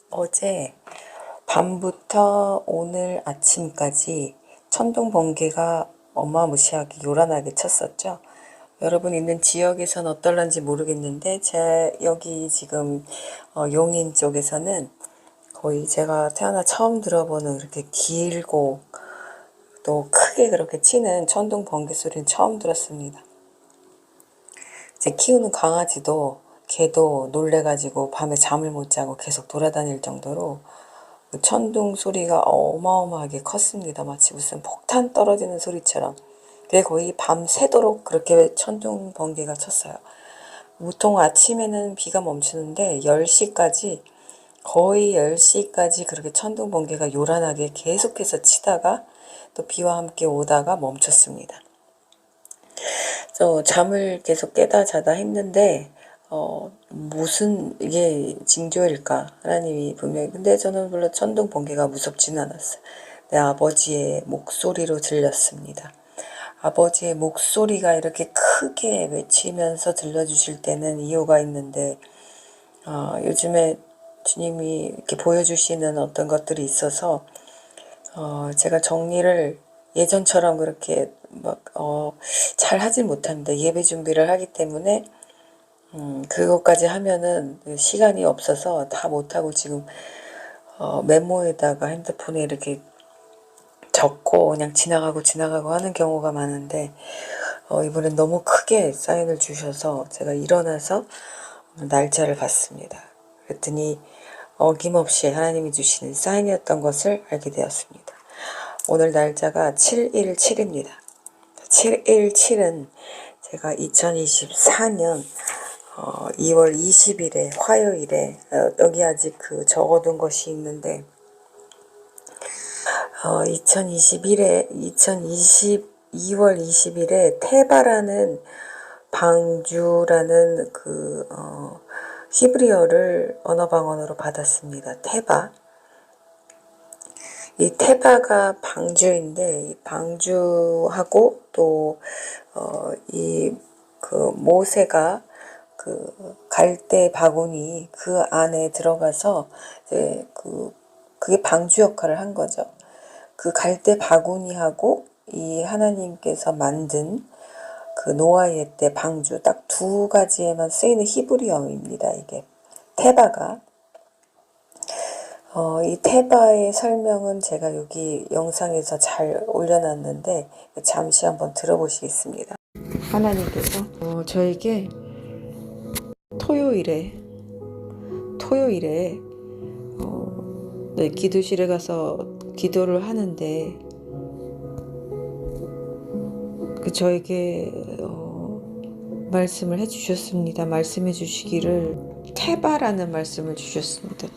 어제 밤부터 오늘 아침까지 천둥 번개가 어마무시하게 요란하게 쳤었죠. 여러분 있는 지역에선 어떨런지 모르겠는데 제 여기 지금 용인 쪽에서는 거의 제가 태어나 처음 들어보는 그렇게 길고 또 크게 그렇게 치는 천둥 번개 소리는 처음 들었습니다. 제 키우는 강아지도 걔도 놀래가지고 밤에 잠을 못 자고 계속 돌아다닐 정도로 그 천둥 소리가 어마어마하게 컸습니다. 마치 무슨 폭탄 떨어지는 소리처럼. 그게 거의 밤새도록 그렇게 천둥 번개가 쳤어요. 보통 아침에는 비가 멈추는데 10시까지 거의 10시까지 그렇게 천둥 번개가 요란하게 계속해서 치다가 또 비와 함께 오다가 멈췄습니다. 잠을 계속 깨다 자다 했는데 무슨 이게 징조일까? 하나님이 분명히. 근데 저는 물론 천둥 번개가 무섭지는 않았어요. 내 아버지의 목소리로 들렸습니다. 아버지의 목소리가 이렇게 크게 외치면서 들려주실 때는 이유가 있는데 요즘에 주님이 이렇게 보여주시는 어떤 것들이 있어서 제가 정리를 예전처럼 그렇게 잘 하진 못합니다. 예배 준비를 하기 때문에 그것까지 하면은 시간이 없어서 다 못하고 지금 메모에다가 핸드폰에 이렇게 적고 그냥 지나가고 하는 경우가 많은데 이번엔 너무 크게 사인을 주셔서 제가 일어나서 날짜를 봤습니다. 그랬더니 어김없이 하나님이 주시는 사인이었던 것을 알게 되었습니다. 오늘 날짜가 717입니다. 717은 제가 2024년 2월 20일에 화요일에 여기 아직 그 적어둔 것이 있는데 2월 20일에 테바라는 방주라는 그 히브리어를 언어방언으로 받았습니다. 테바. 이 테바가 방주인데 이 방주하고 또 이 그 모세가 그 갈대 바구니 그 안에 들어가서 이제 그게 방주 역할을 한 거죠. 그 갈대 바구니하고 이 하나님께서 만든 그 노아의 때 방주 딱 두 가지에만 쓰이는 히브리어입니다. 이게 테바가. 이 테바의 설명은 제가 여기 영상에서 잘 올려놨는데 잠시 한번 들어보시겠습니다. 하나님께서 저에게 토요일에 네, 기도실에 가서 기도를 하는데 저에게 말씀을 해주셨습니다. 말씀해 주시기를 테바라는 말씀을 주셨습니다.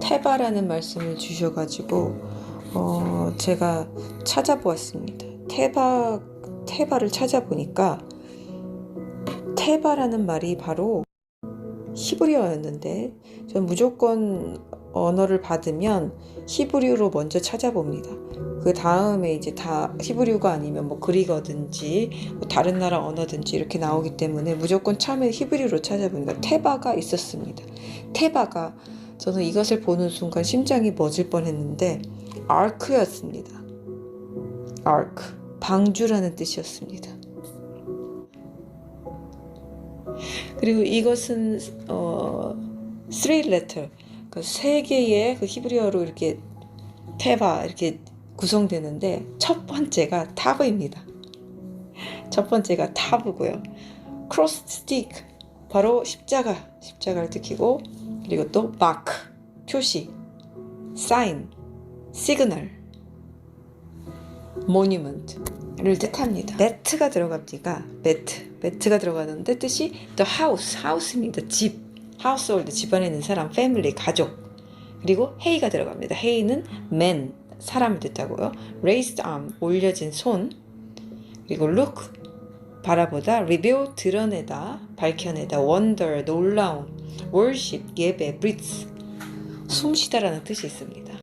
테바라는 말씀을 주셔가지고 제가 찾아보았습니다. 테바를 찾아보니까 테바라는 말이 바로 히브리어였는데 전 무조건 언어를 받으면 히브리어로 먼저 찾아봅니다. 그 다음에 이제 다 히브리어가 아니면 뭐 그리거든지 뭐 다른 나라 언어든지 이렇게 나오기 때문에 무조건 처음에 히브리어로 찾아보니까 테바가 있었습니다. 테바가 저는 이것을 보는 순간 심장이 멎을 뻔했는데 아크였습니다. 아크, 방주라는 뜻이었습니다. 그리고 이것은 three letter, 그 세 개의 그 히브리어로 이렇게 테바 이렇게 구성되는데 첫 번째가 타브입니다. 첫 번째가 타브고요. 크로스 스틱, 바로 십자가를 뜻이고, 그리고 또 마크, 표시, 사인, 시그널, 모뉴먼트를 뜻합니다. 매트가 들어갑니다. 매트가 들어가는데 뜻이 the house입니다. 집, household, 집안에 있는 사람, family, 가족. 그리고 헤이가 들어갑니다. 헤이는 man, 사람을 뜻하고요. raised arm, 올려진 손. 그리고 look, 바라보다. reveal, 드러내다, 밝혀내다. wonder, 놀라움. worship, 예배. breathe, 숨쉬다라는 뜻이 있습니다.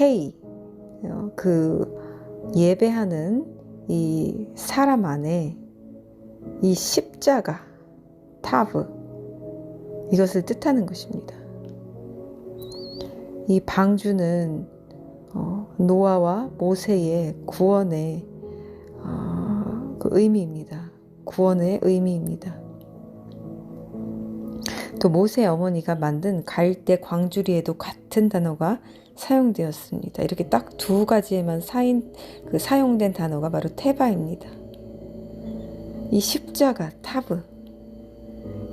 헤이, 그 예배하는 이 사람 안에 이 십자가, 타브, 이것을 뜻하는 것입니다. 이 방주는 노아와 모세의 구원의 그 의미입니다. 구원의 의미입니다. 또 모세 어머니가 만든 갈대 광주리에도 같은 단어가 사용되었습니다. 이렇게 딱 두 가지에만 사용된 단어가 바로 테바입니다. 이 십자가, 타브,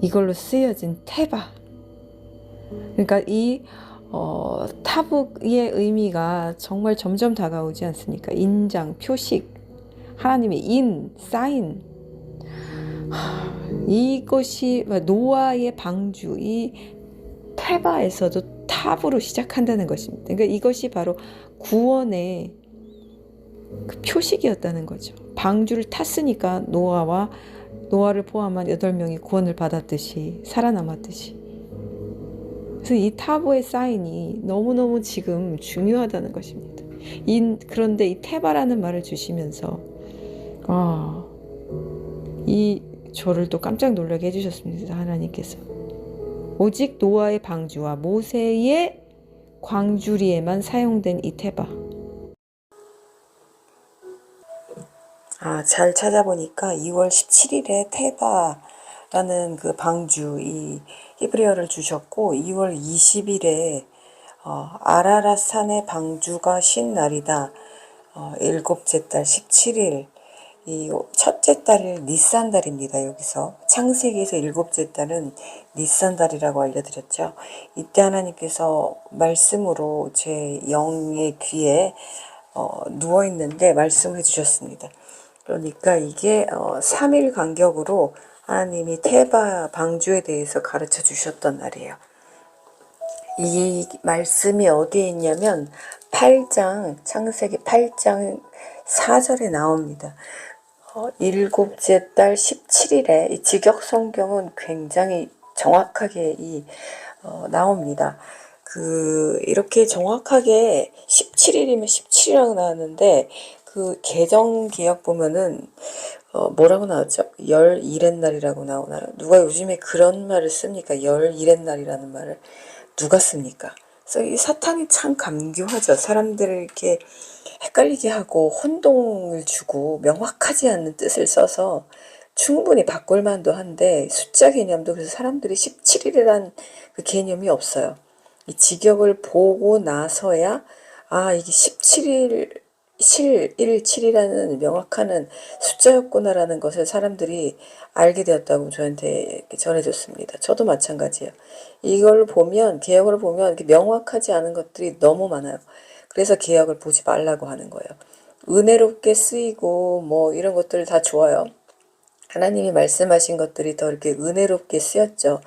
이걸로 쓰여진 테바. 그러니까 이 타브의 의미가 정말 점점 다가오지 않습니까? 인장, 표식, 하나님의 인, 사인. 이것이 노아의 방주, 이 테바에서도 탑으로 시작한다는 것입니다. 그러니까 이것이 바로 구원의 그 표식이었다는 거죠. 방주를 탔으니까 노아를 포함한 8명이 구원을 받았듯이, 살아남았듯이. 그래서 이 타보의 사인이 너무너무 지금 중요하다는 것입니다. 그런데 이 테바라는 말을 주시면서 저를 또 깜짝 놀라게 해주셨습니다. 하나님께서. 오직 노아의 방주와 모세의 광주리에만 사용된 이 테바. 잘 찾아보니까 2월 17일에 테바라는 그 방주, 이 히브리어를 주셨고, 2월 20일에 아라랏 산의 방주가 쉰 날이다. 일곱째 달 17일. 이 첫째 달을 니산달입니다. 여기서 창세기에서 일곱째 달은 니산달이라고 알려드렸죠. 이때 하나님께서 말씀으로 제 영의 귀에 누워있는데 말씀해 주셨습니다. 그러니까 이게 3일 간격으로 하나님이 테바 방주에 대해서 가르쳐 주셨던 날이에요. 이 말씀이 어디에 있냐면 창세기 8장 4절에 나옵니다. 일곱째 달 17일에 이 직역 성경은 굉장히 정확하게 나옵니다. 이렇게 정확하게 17일이면 17이라고 나왔는데, 그 개정개역 보면은, 뭐라고 나왔죠? 열 1의 날이라고 나오나요? 누가 요즘에 그런 말을 씁니까? 열 1의 날이라는 말을 누가 씁니까? 그래서 이 사탄이 참 감교하죠. 사람들을 이렇게 헷갈리게 하고 혼동을 주고 명확하지 않는 뜻을 써서 충분히 바꿀 만도 한데, 숫자 개념도 그래서 사람들이 17일이란 그 개념이 없어요. 이 직역을 보고 나서야 이게 17일 7이라는 명확한 숫자였구나라는 것을 사람들이 알게 되었다고 저한테 전해줬습니다. 저도 마찬가지예요. 이걸 보면, 개역을 보면 명확하지 않은 것들이 너무 많아요. 그래서 개역을 보지 말라고 하는 거예요. 은혜롭게 쓰이고 뭐 이런 것들 다 좋아요. 하나님이 말씀하신 것들이 더 이렇게 은혜롭게 쓰였죠.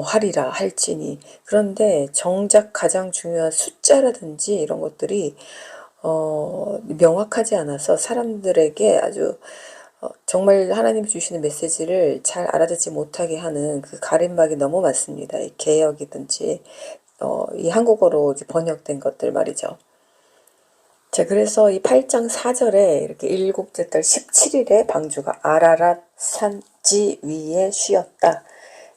하리라 할지니. 그런데 정작 가장 중요한 숫자라든지 이런 것들이 명확하지 않아서 사람들에게 아주 정말 하나님이 주시는 메시지를 잘 알아듣지 못하게 하는 그 가림막이 너무 많습니다. 이 개역이든지 이 한국어로 번역된 것들 말이죠. 자, 그래서 이 8장 4절에 이렇게 일곱째 달 17일에 방주가 아라랏 산지 위에 쉬었다.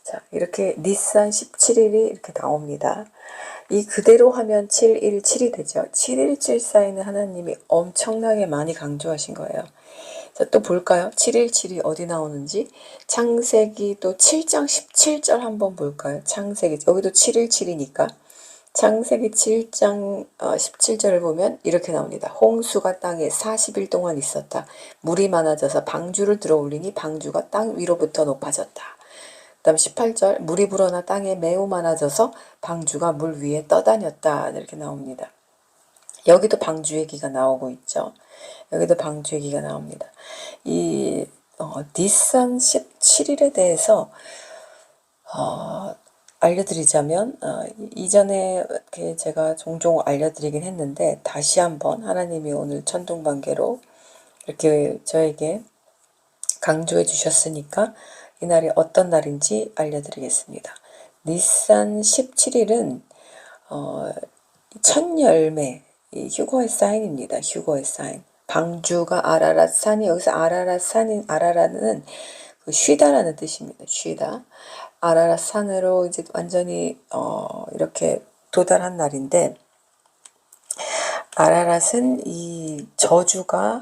자, 이렇게 니산 17일이 이렇게 나옵니다. 이 그대로 하면 717이 되죠. 717사에는 하나님이 엄청나게 많이 강조하신 거예요. 자, 또 볼까요? 717이 어디 나오는지. 창세기 또 7장 17절 한번 볼까요? 창세기, 여기도 717이니까. 창세기 7장 17절을 보면 이렇게 나옵니다. 홍수가 땅에 40일 동안 있었다. 물이 많아져서 방주를 들어 올리니 방주가 땅 위로부터 높아졌다. 그 다음 18절, 물이 불어나 땅에 매우 많아져서 방주가 물 위에 떠다녔다. 이렇게 나옵니다. 여기도 방주 얘기가 나오고 있죠. 여기도 방주 얘기가 나옵니다. 이 니산 17일에 대해서 알려드리자면, 이전에 이렇게 제가 종종 알려드리긴 했는데, 다시 한번 하나님이 오늘 천둥번개로 이렇게 저에게 강조해 주셨으니까 이 날이 어떤 날인지 알려드리겠습니다. 니산 17일은 첫 열매, 휴거의 사인입니다. 휴거의 사인. 방주가 아라랏 산이, 여기서 아라랏 산인, 아라랏은 쉬다라는 뜻입니다. 쉬다. 아라랏 산으로 이제 완전히 이렇게 도달한 날인데, 아라랏은 이 저주가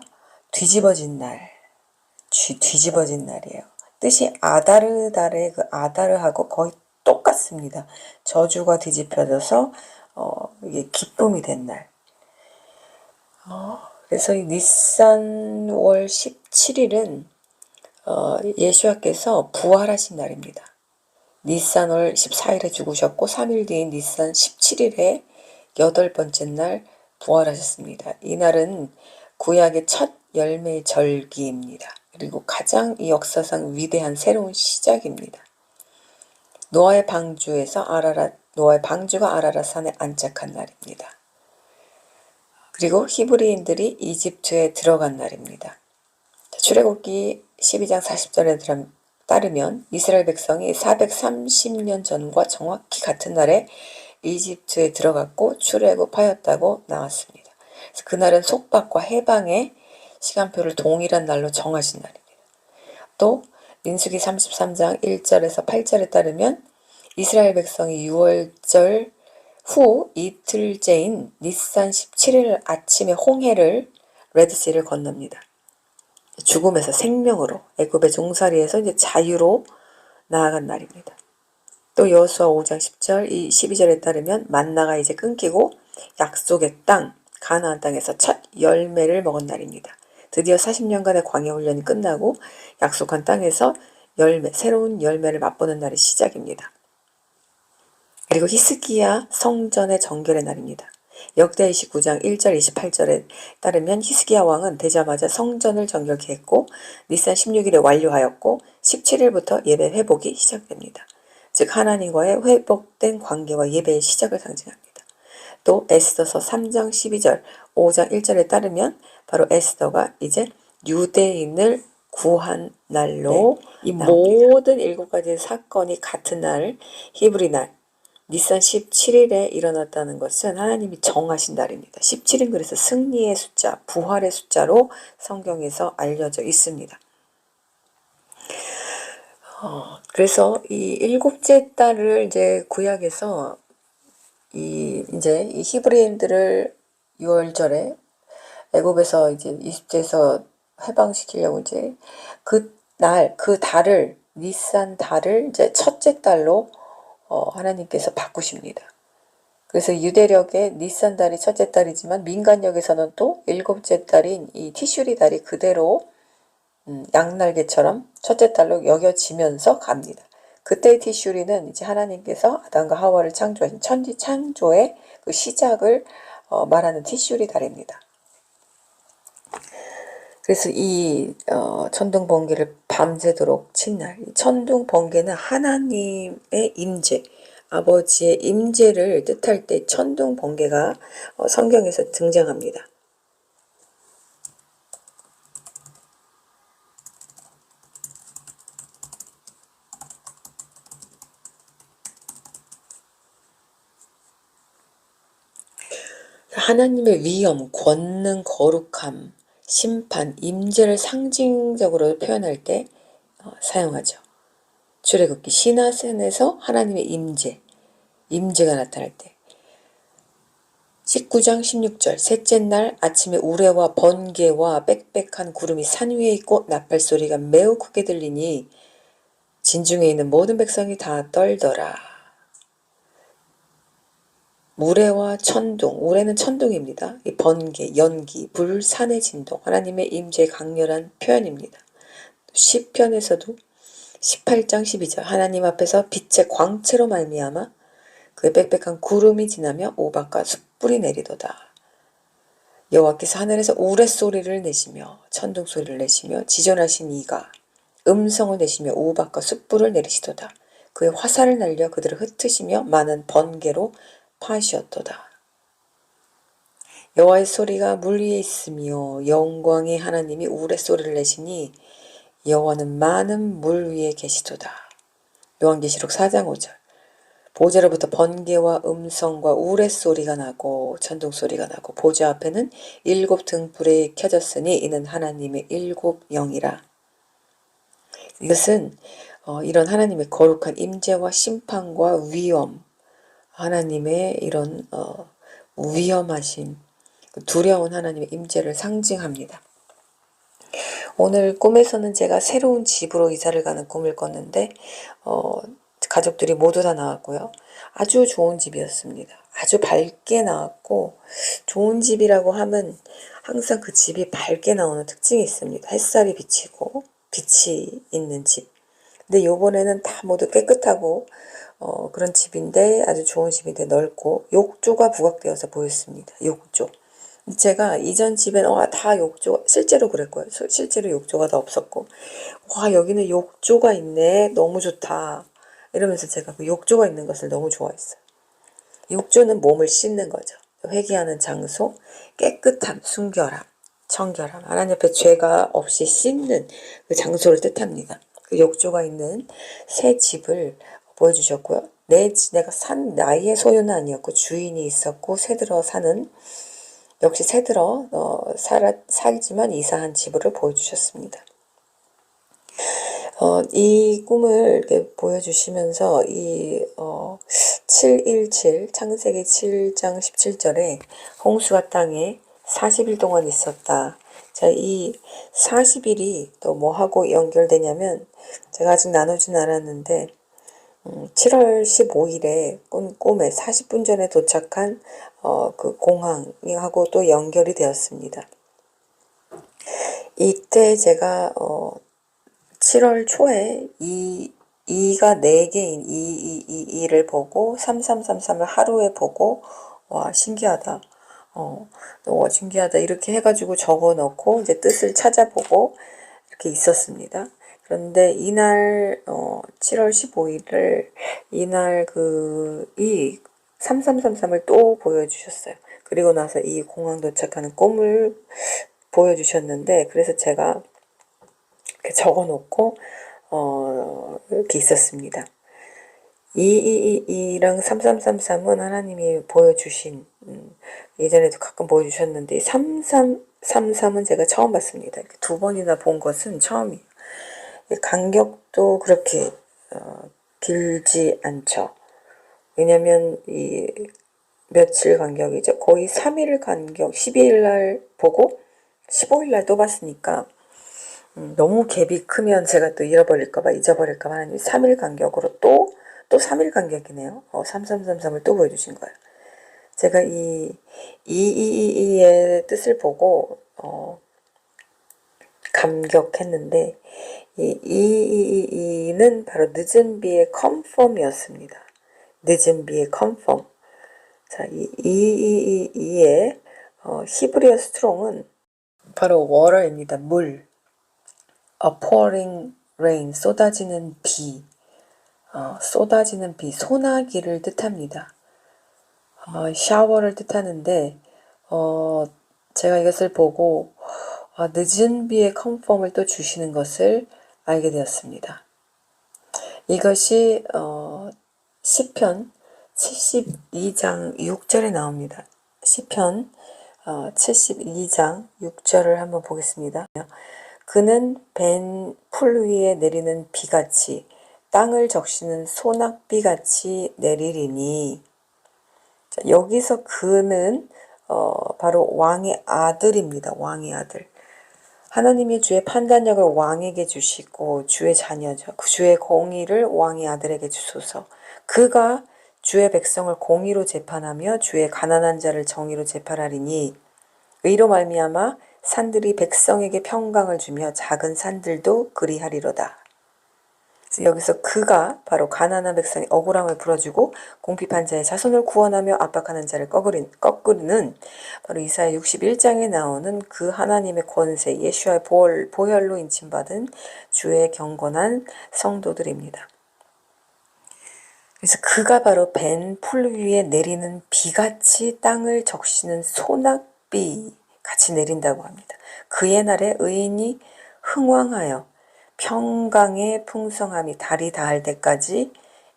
뒤집어진 날, 뒤집어진 날이에요. 뜻이 아다르달의 그 아다르하고 거의 똑같습니다. 저주가 뒤집혀져서 이게 기쁨이 된 날. 그래서 이 니산월 17일은 예수와께서 부활하신 날입니다. 니산월 14일에 죽으셨고 3일 뒤인 니산 17일에 8번째 날 부활하셨습니다. 이날은 구약의 첫 열매 절기입니다. 그리고 가장 이 역사상 위대한 새로운 시작입니다. 노아의 방주가 아라랏 산에 안착한 날입니다. 그리고 히브리인들이 이집트에 들어간 날입니다. 출애굽기 12장 40절에 따르면 이스라엘 백성이 430년 전과 정확히 같은 날에 이집트에 들어갔고 출애굽하였다고 나왔습니다. 그래서 그날은 속박과 해방의 시간표를 동일한 날로 정하신 날입니다. 또 민수기 33장 1절에서 8절에 따르면 이스라엘 백성이 유월절 후 이틀째인 니산 17일 아침에 홍해를 레드시를 건넙니다. 죽음에서 생명으로 애굽의 종살이에서 이제 자유로 나아간 날입니다. 또 여호수아 5장 10절, 12절에 따르면 만나가 이제 끊기고 약속의 땅 가나안 땅에서 첫 열매를 먹은 날입니다. 드디어 40년간의 광야 훈련이 끝나고 약속한 땅에서 새로운 열매를 맛보는 날이 시작입니다. 그리고 히스기야 성전의 정결의 날입니다. 역대 29장 1절 28절에 따르면 히스기야 왕은 되자마자 성전을 정결케 했고 니산 16일에 완료하였고 17일부터 예배 회복이 시작됩니다. 즉 하나님과의 회복된 관계와 예배의 시작을 상징합니다. 또 에스더서 3장 12절 5장 1절에 따르면 바로 에스더가 이제 유대인을 구한 날로 이 모든 7가지의 사건이 같은 날 히브리 날 니산 17일에 일어났다는 것은 하나님이 정하신 날입니다. 17은 그래서 승리의 숫자, 부활의 숫자로 성경에서 알려져 있습니다. 그래서 이 7째 달을 이제 구약에서 이 히브리인들을 6월절에 애굽에서 이제 이집트에서 해방시키려고 이제 그 달을 니산 달을 이제 첫째 달로 하나님께서 바꾸십니다. 그래서 유대력의 니산 달이 첫째 달이지만 민간력에서는 또 7째 달인 이 티슈리 달이 그대로 양날개처럼 첫째 달로 여겨지면서 갑니다. 그때의 티슈리는 이제 하나님께서 아담과 하와를 창조하신 천지 창조의 그 시작을 말하는 티슈리 달입니다. 그래서 이 천둥 번개를 밤새도록 친 날, 천둥 번개는 하나님의 임재, 아버지의 임재를 뜻할 때 천둥 번개가 성경에서 등장합니다. 하나님의 위엄, 권능, 거룩함, 심판, 임재를 상징적으로 표현할 때 사용하죠. 출애굽기 시나산에서 하나님의 임재가 나타날 때 19장 16절 셋째 날 아침에 우레와 번개와 빽빽한 구름이 산 위에 있고 나팔 소리가 매우 크게 들리니 진중에 있는 모든 백성이 다 떨더라. 우레와 천둥, 우레는 천둥입니다. 이 번개, 연기, 불, 산의 진동, 하나님의 임재의 강렬한 표현입니다. 시편에서도 18장 12절 하나님 앞에서 빛의 광채로 말미암아 그의 빽빽한 구름이 지나며 우박과 숯불이 내리도다. 여호와께서 하늘에서 우레소리를 내시며 천둥소리를 내시며 지존하신 이가 음성을 내시며 우박과 숯불을 내리시도다. 그의 화살을 날려 그들을 흩으시며 많은 번개로 파시었도다. 여호와의 소리가 물 위에 있으며 영광의 하나님이 우레소리를 내시니 여호와는 많은 물 위에 계시도다. 요한계시록 4장 5절 보좌로부터 번개와 음성과 우레소리가 나고 천둥소리가 나고 보좌 앞에는 7 등불이 켜졌으니 이는 하나님의 7 영이라. 이것은 이런 하나님의 거룩한 임재와 심판과 위엄, 하나님의 이런 위엄하신 두려운 하나님의 임재를 상징합니다. 오늘 꿈에서는 제가 새로운 집으로 이사를 가는 꿈을 꿨는데 가족들이 모두 다 나왔고요. 아주 좋은 집이었습니다. 아주 밝게 나왔고, 좋은 집이라고 하면 항상 그 집이 밝게 나오는 특징이 있습니다. 햇살이 비치고 빛이 있는 집. 근데 요번에는 다 모두 깨끗하고 그런 집인데, 아주 좋은 집인데 넓고 욕조가 부각되어서 보였습니다. 욕조. 제가 이전 집에는 다 욕조, 실제로 그랬고요. 실제로 욕조가 다 없었고, 와, 여기는 욕조가 있네, 너무 좋다 이러면서 제가 그 욕조가 있는 것을 너무 좋아했어요. 욕조는 몸을 씻는 거죠. 회개하는 장소, 깨끗함, 순결함, 청결함, 하나님 앞에 죄가 없이 씻는 그 장소를 뜻합니다. 그 욕조가 있는 새 집을 보여주셨고요. 내가 산 나의 소유는 아니었고 주인이 있었고 새들어 사는, 역시 새들어 살지만 이사한 집을 보여주셨습니다. 이 꿈을 이렇게 보여주시면서 717 창세기 7장 17절에 홍수가 땅에 40일 동안 있었다. 자, 이 40일이 또 뭐하고 연결되냐면, 제가 아직 나누진 않았는데 7월 15일에 꿈에 40분 전에 도착한 그 공항하고 또 연결이 되었습니다. 이때 제가 7월 초에 2가 4개인 2를 보고 3333을 하루에 보고, 와, 신기하다. 신기하다. 이렇게 해가지고 적어 놓고 이제 뜻을 찾아보고 이렇게 있었습니다. 그런데 이날 7월 15일을 이날 이 3333을 또 보여주셨어요. 그리고 나서 이 공항 도착하는 꿈을 보여주셨는데, 그래서 제가 적어 놓고 이렇게 있었습니다. 222랑 3333은 하나님이 보여주신, 예전에도 가끔 보여주셨는데 3333은 제가 처음 봤습니다. 두 번이나 본 것은 처음이에요. 간격도 그렇게 길지 않죠. 왜냐면 이 며칠 간격이죠. 거의 3일 간격, 12일 날 보고 15일 날 또 봤으니까 너무 갭이 크면 제가 또 잃어버릴까봐, 잊어버릴까봐 하나님이 3일 간격으로 또 3일 간격이네요. 3333을 또 보여주신 거예요. 제가 이 222의 뜻을 보고 감격했는데, 이 222는 바로 늦은 비의 컨펌이었습니다. 늦은 비의 컨펌. 자, 이 222의 히브리어 스트롱은 바로 water입니다. 물. A pouring rain, 쏟아지는 비, 쏟아지는 비, 소나기를 뜻합니다. 샤워를 뜻하는데, 제가 이것을 보고 늦은 비의 컨펌을 또 주시는 것을 알게 되었습니다. 이것이 시편 72장 6절에 나옵니다. 시편 72장 6절을 한번 보겠습니다. 그는 벤 풀 위에 내리는 비같이 땅을 적시는 소낙비같이 내리리니. 자, 여기서 그는 바로 왕의 아들입니다. 왕의 아들. 하나님이 주의 판단력을 왕에게 주시고 주의 자녀죠. 주의 공의를 왕의 아들에게 주소서. 그가 주의 백성을 공의로 재판하며 주의 가난한 자를 정의로 재판하리니, 의로 말미암아 산들이 백성에게 평강을 주며 작은 산들도 그리하리로다. 그래서 여기서 그가 바로 가난한 백성의 억울함을 풀어주고 궁핍한 자의 자손을 구원하며 압박하는 자를 꺾으리는 바로 이사야 61장에 나오는 그 하나님의 권세, 예수와의 보혈로 인침받은 주의 경건한 성도들입니다. 그래서 그가 바로 벤 풀 위에 내리는 비같이 땅을 적시는 소낙비 같이 내린다고 합니다. 그의 날에 의인이 흥왕하여 평강의 풍성함이 달이 닿을 때까지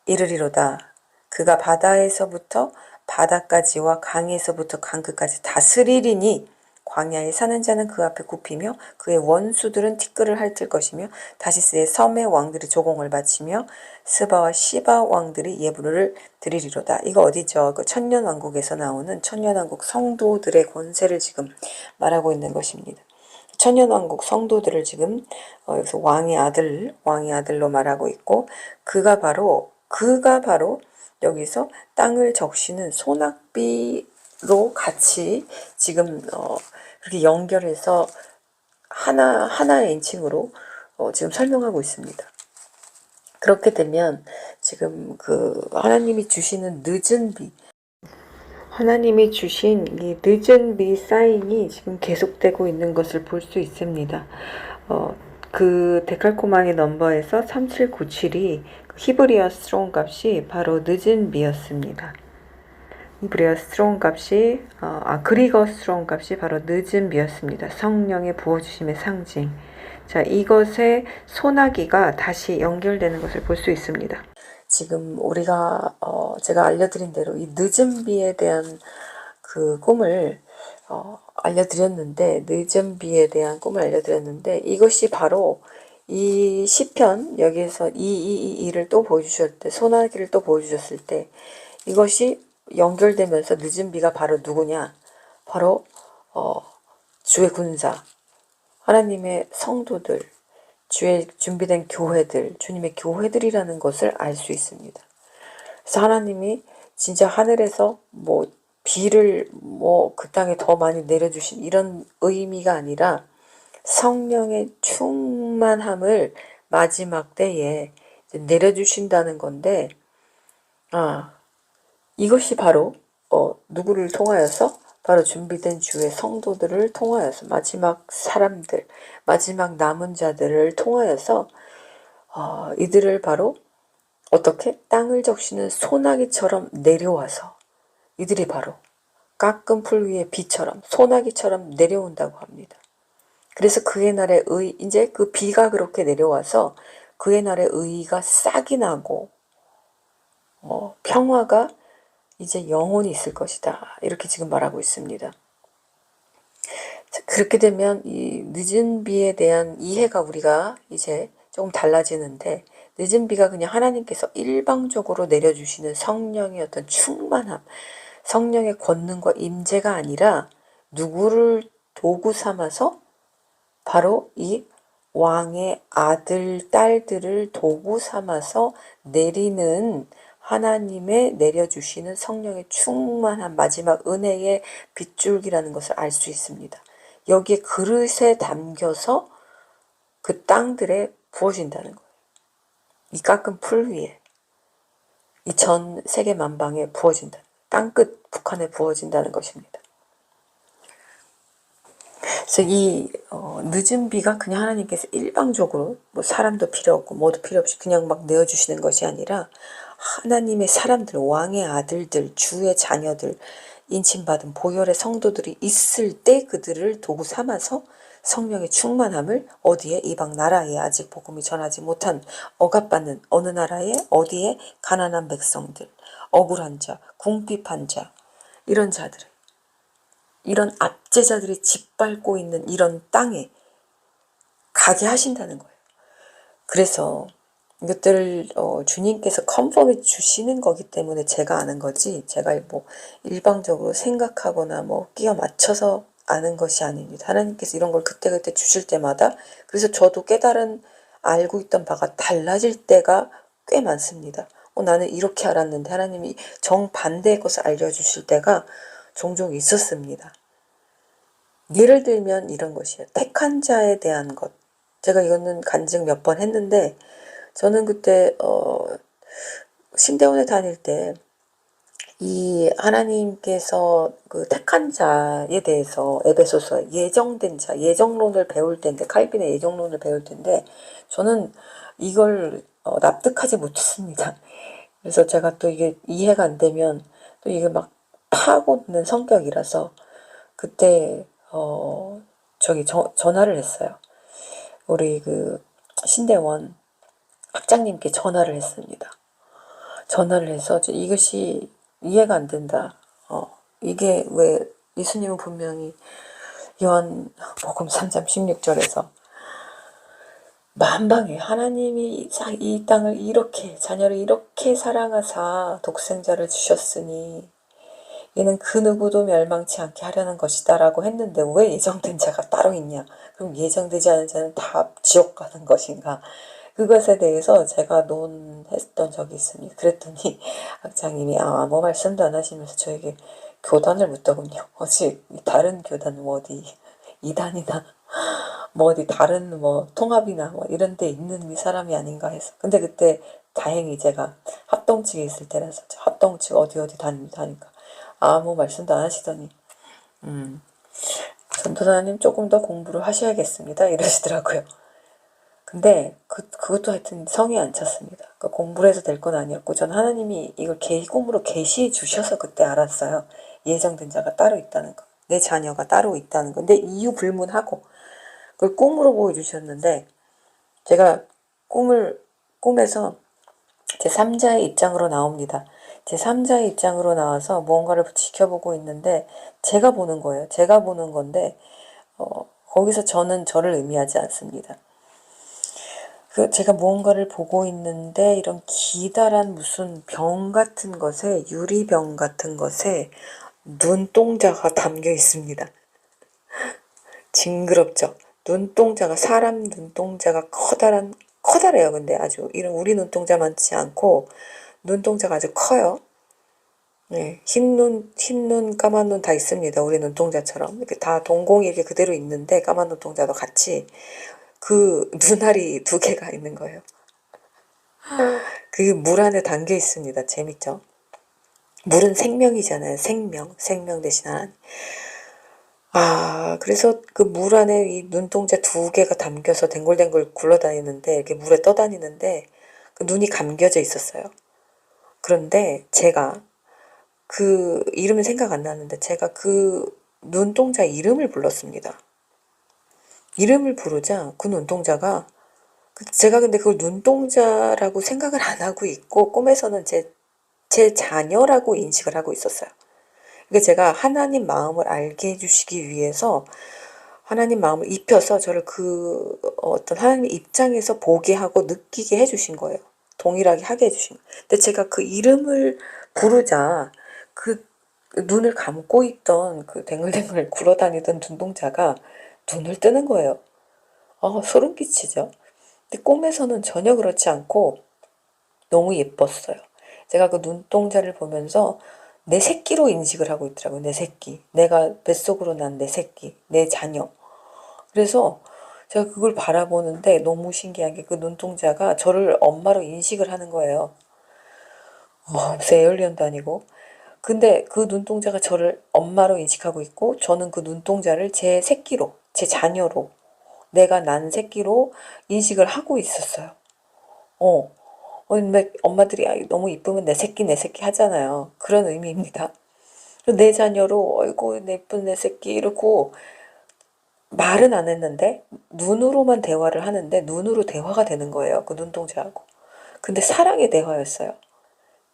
이르리로다. 그가 바다에서부터 바다까지와 강에서부터 강끝까지 다스리리니 광야에 사는 자는 그 앞에 굽히며 그의 원수들은 티끌을 핥을 것이며 다시스의 섬의 왕들이 조공을 바치며 스바와 시바 왕들이 예물을 드리리로다. 이거 어디죠? 그 천년왕국에서 나오는 천년왕국 성도들의 권세를 지금 말하고 있는 것입니다. 천년왕국 성도들을 지금 여기서 왕의 아들로 말하고 있고 그가 바로 여기서 땅을 적시는 소낙비로 같이 지금 그렇게 연결해서 하나의 인칭으로 지금 설명하고 있습니다. 그렇게 되면 지금 그 하나님이 주시는 늦은 비, 하나님이 주신 이 늦은 비 사인이 지금 계속되고 있는 것을 볼 수 있습니다. 그 데칼코마니 넘버에서 3797이 히브리어 스트롱 값이 바로 늦은 비였습니다. 히브리어 스트롱 값이 그리거 스트롱 값이 바로 늦은 비였습니다. 성령의 부어주심의 상징. 자, 이것의 소나기가 다시 연결되는 것을 볼 수 있습니다. 지금 우리가 제가 알려드린 대로 이 늦은 비에 대한 그 꿈을 알려드렸는데 이것이 바로 이 시편 여기에서 222를 또 보여주셨을 때 소나기를 또 보여주셨을 때 이것이 연결되면서 늦은 비가 바로 누구냐? 바로 주의 군사, 하나님의 성도들, 주의 준비된 교회들, 주님의 교회들이라는 것을 알 수 있습니다. 그래서 하나님이 진짜 하늘에서 뭐 비를 그 땅에 더 많이 내려주신 이런 의미가 아니라 성령의 충만함을 마지막 때에 내려주신다는 건데, 이것이 바로 누구를 통하여서 바로 준비된 주의 성도들을 통하여서 마지막 사람들, 마지막 남은 자들을 통하여서 이들을 바로 어떻게 땅을 적시는 소나기처럼 내려와서 이들이 바로 깎은 풀 위에 비처럼 소나기처럼 내려온다고 합니다. 그래서 그의 날에 이제 그 비가 그렇게 내려와서 그의 날에 의가 싹이 나고 평화가 이제 영원히 있을 것이다. 이렇게 지금 말하고 있습니다. 그렇게 되면 이 늦은 비에 대한 이해가 우리가 이제 조금 달라지는데 늦은 비가 그냥 하나님께서 일방적으로 내려주시는 성령의 어떤 충만함, 성령의 권능과 임재가 아니라 누구를 도구 삼아서 바로 이 왕의 아들, 딸들을 도구 삼아서 내리는 하나님의 내려주시는 성령의 충만한 마지막 은혜의 빗줄기라는 것을 알 수 있습니다. 여기에 그릇에 담겨서 그 땅들에 부어진다는 거예요. 이 깎은 풀 위에 이 전 세계 만방에 부어진다. 땅끝 북한에 부어진다는 것입니다. 그래서 이 늦은 비가 그냥 하나님께서 일방적으로 뭐 사람도 필요 없고 뭐도 필요 없이 그냥 막 내어주시는 것이 아니라 하나님의 사람들, 왕의 아들들, 주의 자녀들, 인침받은 보혈의 성도들이 있을 때 그들을 도구 삼아서 성령의 충만함을 어디에 이방 나라에 아직 복음이 전하지 못한 억압받는 어느 나라에 어디에 가난한 백성들, 억울한 자, 궁핍한 자 이런 자들 이런 압제자들이 짓밟고 있는 이런 땅에 가게 하신다는 거예요. 그래서 이것들을 주님께서 컨펌해 주시는 거기 때문에 제가 아는 거지 제가 뭐 일방적으로 생각하거나 뭐 끼워 맞춰서 아는 것이 아닙니다. 하나님께서 이런 걸 그때그때 주실 때마다 그래서 저도 깨달은 알고 있던 바가 달라질 때가 꽤 많습니다. 나는 이렇게 알았는데 하나님이 정반대의 것을 알려주실 때가 종종 있었습니다. 예를 들면 이런 것이에요. 택한 자에 대한 것. 제가 이거는 간증 몇 번 했는데 저는 그때 신대원에 다닐 때 이 하나님께서 그 택한 자에 대해서 에베소서 예정된 자, 예정론을 배울 때인데 칼빈의 예정론을 배울 때인데 저는 이걸 납득하지 못했습니다. 그래서 제가 또 이게 이해가 안 되면 또 이게 막 파고드는 성격이라서 그때 전화를 했어요. 우리 그 신대원 학장님께 전화를 했습니다. 전화를 해서 이것이 이해가 안 된다. 이게 왜 예수님은 분명히 요한복음 3장 16절에서 만방에 하나님이 이 땅을 이렇게 자녀를 이렇게 사랑하사 독생자를 주셨으니 이는 그 누구도 멸망치 않게 하려는 것이다 라고 했는데 왜 예정된 자가 따로 있냐? 그럼 예정되지 않은 자는 다 지옥 가는 것인가? 그것에 대해서 제가 논했던 적이 있습니다. 그랬더니 학장님이 아무 말씀도 안 하시면서 저에게 교단을 묻더군요. 혹시 다른 교단 뭐 어디 이단이나 뭐 어디 다른 뭐 통합이나 뭐 이런 데 있는 사람이 아닌가 해서. 근데 그때 다행히 제가 합동 측에 있을 때라서 합동 측 어디 다닙니다 하니까 아무 말씀도 안 하시더니 전도사님 조금 더 공부를 하셔야겠습니다 이러시더라고요. 근데 그것도 하여튼 성에 안 찼습니다. 그러니까 공부를 해서 될 건 아니었고 전 하나님이 이걸 꿈으로 계시해 주셔서 그때 알았어요. 예정된 자가 따로 있다는 거. 내 자녀가 따로 있다는 거. 근데 이유 불문하고 그걸 꿈으로 보여주셨는데 제가 꿈에서 제3자의 입장으로 나옵니다. 제3자의 입장으로 나와서 무언가를 지켜보고 있는데 제가 보는 거예요. 제가 보는 건데 거기서 저는 저를 의미하지 않습니다. 제가 무언가를 보고 있는데 이런 기다란 무슨 병 같은 것에 유리병 같은 것에 눈동자가 담겨 있습니다. 징그럽죠. 눈동자가 사람 눈동자가 커다래요. 근데 아주 이런 우리 눈동자 많지 않고 눈동자가 아주 커요. 네, 흰눈, 까만 눈 다 있습니다. 우리 눈동자처럼 이렇게 다 동공이 이렇게 그대로 있는데 까만 눈동자도 같이 그 눈알이 2개가 있는 거예요. 그게 물 안에 담겨 있습니다. 재밌죠? 물은 생명이잖아요. 생명 대신 하나님. 그래서 그 물 안에 이 눈동자 2개가 담겨서 댕글댕글 굴러다니는데 이렇게 물에 떠다니는데 그 눈이 감겨져 있었어요. 그런데 제가 그 이름은 생각 안 나는데 제가 그 눈동자 이름을 불렀습니다. 이름을 부르자 그 눈동자가 제가 근데 그걸 눈동자라고 생각을 안 하고 있고 꿈에서는 제 자녀라고 인식을 하고 있었어요. 그러니까 제가 하나님 마음을 알게 해주시기 위해서 하나님 마음을 입혀서 저를 그 어떤 하나님의 입장에서 보게 하고 느끼게 해주신 거예요. 동일하게 하게 해주신 거예요. 근데 제가 그 이름을 부르자 그 눈을 감고 있던 그 댕글댕글 굴러다니던 눈동자가 눈을 뜨는 거예요. 소름 끼치죠. 근데 꿈에서는 전혀 그렇지 않고 너무 예뻤어요. 제가 그 눈동자를 보면서 내 새끼로 인식을 하고 있더라고요. 내 새끼. 내가 뱃속으로 난 내 새끼. 내 자녀. 그래서 제가 그걸 바라보는데 너무 신기한 게 그 눈동자가 저를 엄마로 인식을 하는 거예요. 무슨 에얼리언도 아니고. 근데 그 눈동자가 저를 엄마로 인식하고 있고 저는 그 눈동자를 제 새끼로, 제 자녀로, 내가 난 새끼로 인식을 하고 있었어요. 근데 엄마들이 너무 이쁘면 내 새끼 하잖아요. 그런 의미입니다. 내 자녀로 어이구 예쁜 내 새끼 이러고 말은 안 했는데 눈으로만 대화를 하는데 눈으로 대화가 되는 거예요. 그 눈동자하고. 근데 사랑의 대화였어요.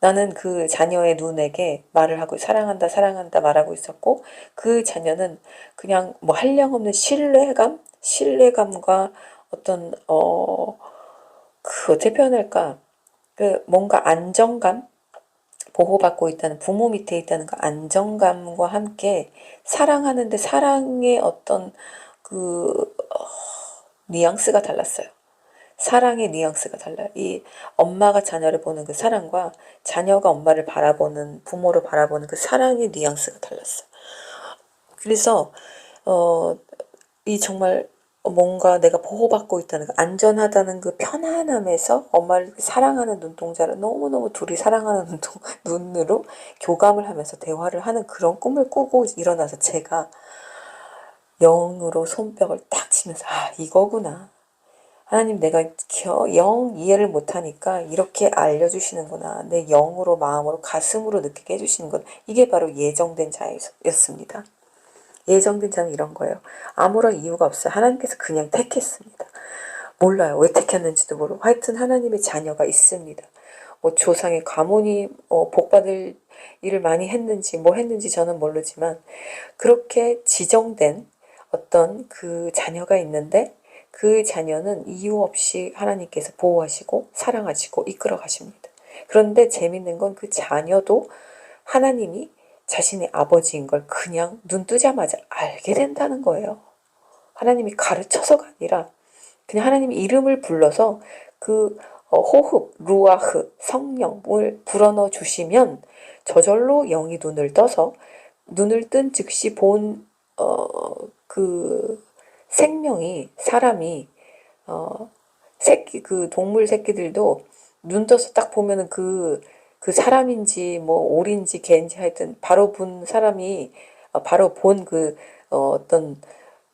나는 그 자녀의 눈에게 말을 하고 사랑한다 사랑한다 말하고 있었고 그 자녀는 그냥 뭐 한량없는 신뢰감과 어떤 그 어떻게 표현할까 그 뭔가 안정감 보호받고 있다는 부모 밑에 있다는 그 안정감과 함께 사랑하는데 사랑의 어떤 그 뉘앙스가 달랐어요. 사랑의 뉘앙스가 달라요. 이 엄마가 자녀를 보는 그 사랑과 자녀가 엄마를 바라보는 부모를 바라보는 그 사랑의 뉘앙스가 달랐어요. 그래서 이 정말 뭔가 내가 보호받고 있다는 그 안전하다는 그 편안함에서 엄마를 사랑하는 눈동자를 너무너무 둘이 사랑하는 눈으로 교감을 하면서 대화를 하는 그런 꿈을 꾸고 일어나서 제가 영으로 손뼉을 딱 치면서 이거구나. 하나님 내가 영 이해를 못하니까 이렇게 알려주시는구나. 내 영으로 마음으로 가슴으로 느끼게 해주시는구나. 이게 바로 예정된 자였습니다. 예정된 자는 이런 거예요. 아무런 이유가 없어요. 하나님께서 그냥 택했습니다. 몰라요. 왜 택했는지도 모르고. 하여튼 하나님의 자녀가 있습니다. 조상의 가문이 복받을 일을 많이 했는지 뭐 했는지 저는 모르지만 그렇게 지정된 어떤 그 자녀가 있는데 그 자녀는 이유 없이 하나님께서 보호하시고 사랑하시고 이끌어 가십니다. 그런데 재밌는 건 그 자녀도 하나님이 자신의 아버지인 걸 그냥 눈 뜨자마자 알게 된다는 거예요. 하나님이 가르쳐서가 아니라 그냥 하나님이 이름을 불러서 그 호흡, 루아흐, 성령을 불어넣어 주시면 저절로 영이 눈을 떠서 눈을 뜬 즉시 본 그 생명이 사람이 새끼 그 동물 새끼들도 눈 떠서 딱 보면은 그 사람인지 뭐 오리인지 개인지 하여튼 바로 본 사람이 바로 본 그 어떤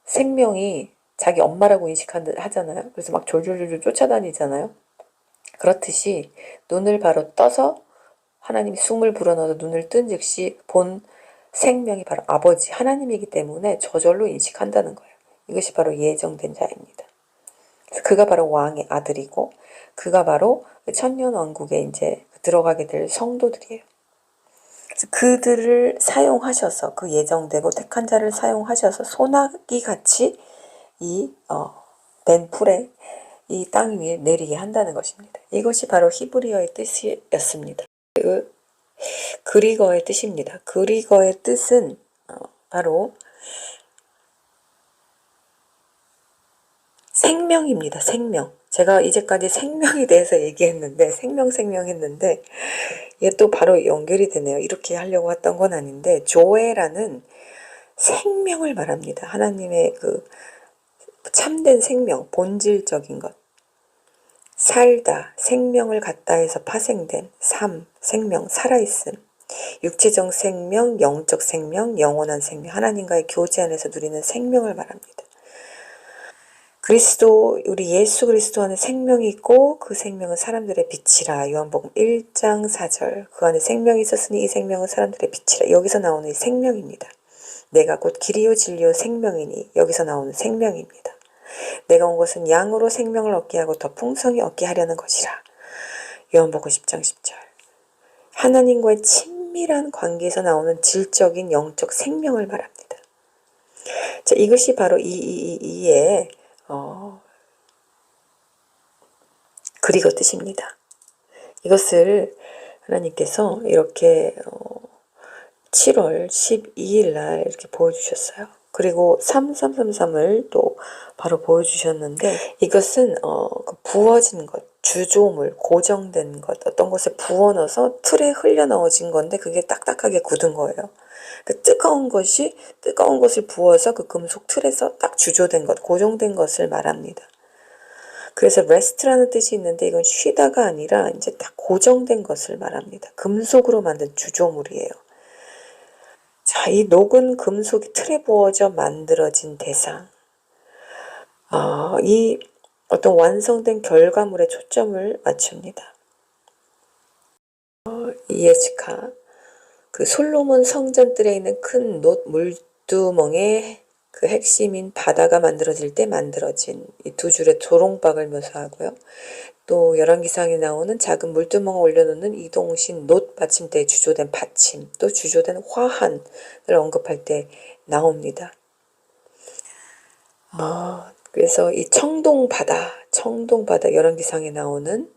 생명이 자기 엄마라고 하잖아요. 그래서 막 졸졸졸 쫓아다니잖아요. 그렇듯이 눈을 바로 떠서 하나님이 숨을 불어넣어서 눈을 뜬 즉시 본 생명이 바로 아버지 하나님이기 때문에 저절로 인식한다는 거예요. 이것이 바로 예정된 자입니다. 그가 바로 왕의 아들이고 그가 바로 천년왕국에 이제 들어가게 될 성도들이에요. 그래서 그들을 사용하셔서 그 예정되고 택한 자를 사용하셔서 소나기 같이 된 풀에 이 땅 위에 내리게 한다는 것입니다. 이것이 바로 히브리어의 뜻이었습니다. 그 그리거의 뜻입니다. 그리거의 뜻은 바로 생명입니다. 생명. 제가 이제까지 생명에 대해서 얘기했는데 생명 했는데 이게 또 바로 연결이 되네요. 이렇게 하려고 했던 건 아닌데 조에라는 생명을 말합니다. 하나님의 그 참된 생명, 본질적인 것. 살다, 생명을 갖다 해서 파생된 삶, 생명, 살아있음. 육체적 생명, 영적 생명, 영원한 생명, 하나님과의 교제 안에서 누리는 생명을 말합니다. 그리스도, 우리 예수 그리스도 안에 생명이 있고 그 생명은 사람들의 빛이라. 요한복음 1장 4절. 그 안에 생명이 있었으니 이 생명은 사람들의 빛이라. 여기서 나오는 이 생명입니다. 내가 곧 길이요 진리요 생명이니 여기서 나오는 생명입니다. 내가 온 것은 양으로 생명을 얻게 하고 더 풍성히 얻게 하려는 것이라. 요한복음 10장 10절. 하나님과의 친밀한 관계에서 나오는 질적인 영적 생명을 말합니다. 자, 이것이 바로 이의 그리고 뜻입니다. 이것을 하나님께서 이렇게 7월 12일 날 이렇게 보여주셨어요. 그리고 3333을 또 바로 보여주셨는데 이것은 부어진 것, 주조물, 고정된 것, 어떤 것에 부어넣어서 틀에 흘려 넣어진 건데 그게 딱딱하게 굳은 거예요. 그 뜨거운 것을 부어서 그 금속 틀에서 딱 주조된 것, 고정된 것을 말합니다. 그래서 레스트라는 뜻이 있는데 이건 쉬다가 아니라 이제 딱 고정된 것을 말합니다. 금속으로 만든 주조물이에요. 자, 이 녹은 금속이 틀에 부어져 만들어진 대상. 이 어떤 완성된 결과물에 초점을 맞춥니다. 이에스카 그 솔로몬 성전뜰에 있는 큰 놋 물두멍의 그 핵심인 바다가 만들어질 때 만들어진 이 두 줄의 조롱박을 묘사하고요. 또 열왕기상에 나오는 작은 물두멍을 올려놓는 이동신 놋 받침대에 주조된 받침, 또 주조된 화한을 언급할 때 나옵니다. 그래서 이 청동바다 열왕기상에 나오는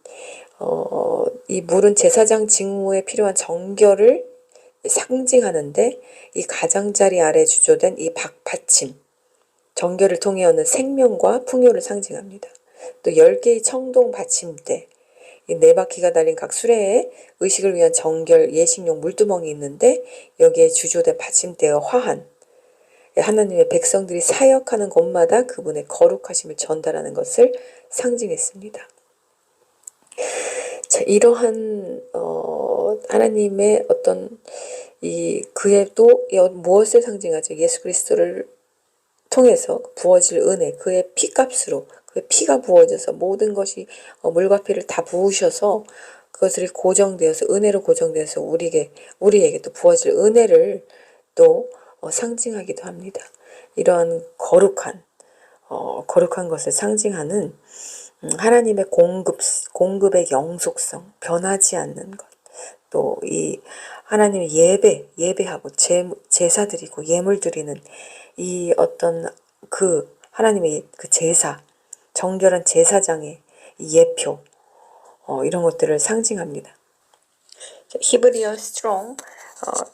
이 물은 제사장 직무에 필요한 정결을 상징하는데 이 가장자리 아래 주조된 이 받침, 정결을 통해 얻는 생명과 풍요를 상징합니다. 또 10개의 청동 받침대, 이 4바퀴가 달린 각 수레에 의식을 위한 정결 예식용 물두멍이 있는데 여기에 주조된 받침대와 화한, 하나님의 백성들이 사역하는 곳마다 그분의 거룩하심을 전달하는 것을 상징했습니다. 자, 이러한 하나님의 어떤 그의 또 무엇을 상징하죠? 예수 그리스도를 통해서 부어질 은혜, 그의 피값으로 그의 피가 부어져서 모든 것이 물과 피를 다 부으셔서 그것들이 고정되어서 은혜로 고정되어서 우리에게 또 부어질 은혜를 또 상징하기도 합니다. 이러한 거룩한 것을 상징하는 하나님의 공급의 영속성, 변하지 않는 것, 또 이 하나님의 예배하고 제사 드리고 예물 드리는 이 어떤 그 하나님의 그 제사, 정결한 제사장의 예표, 이런 것들을 상징합니다. 히브리어 스트롱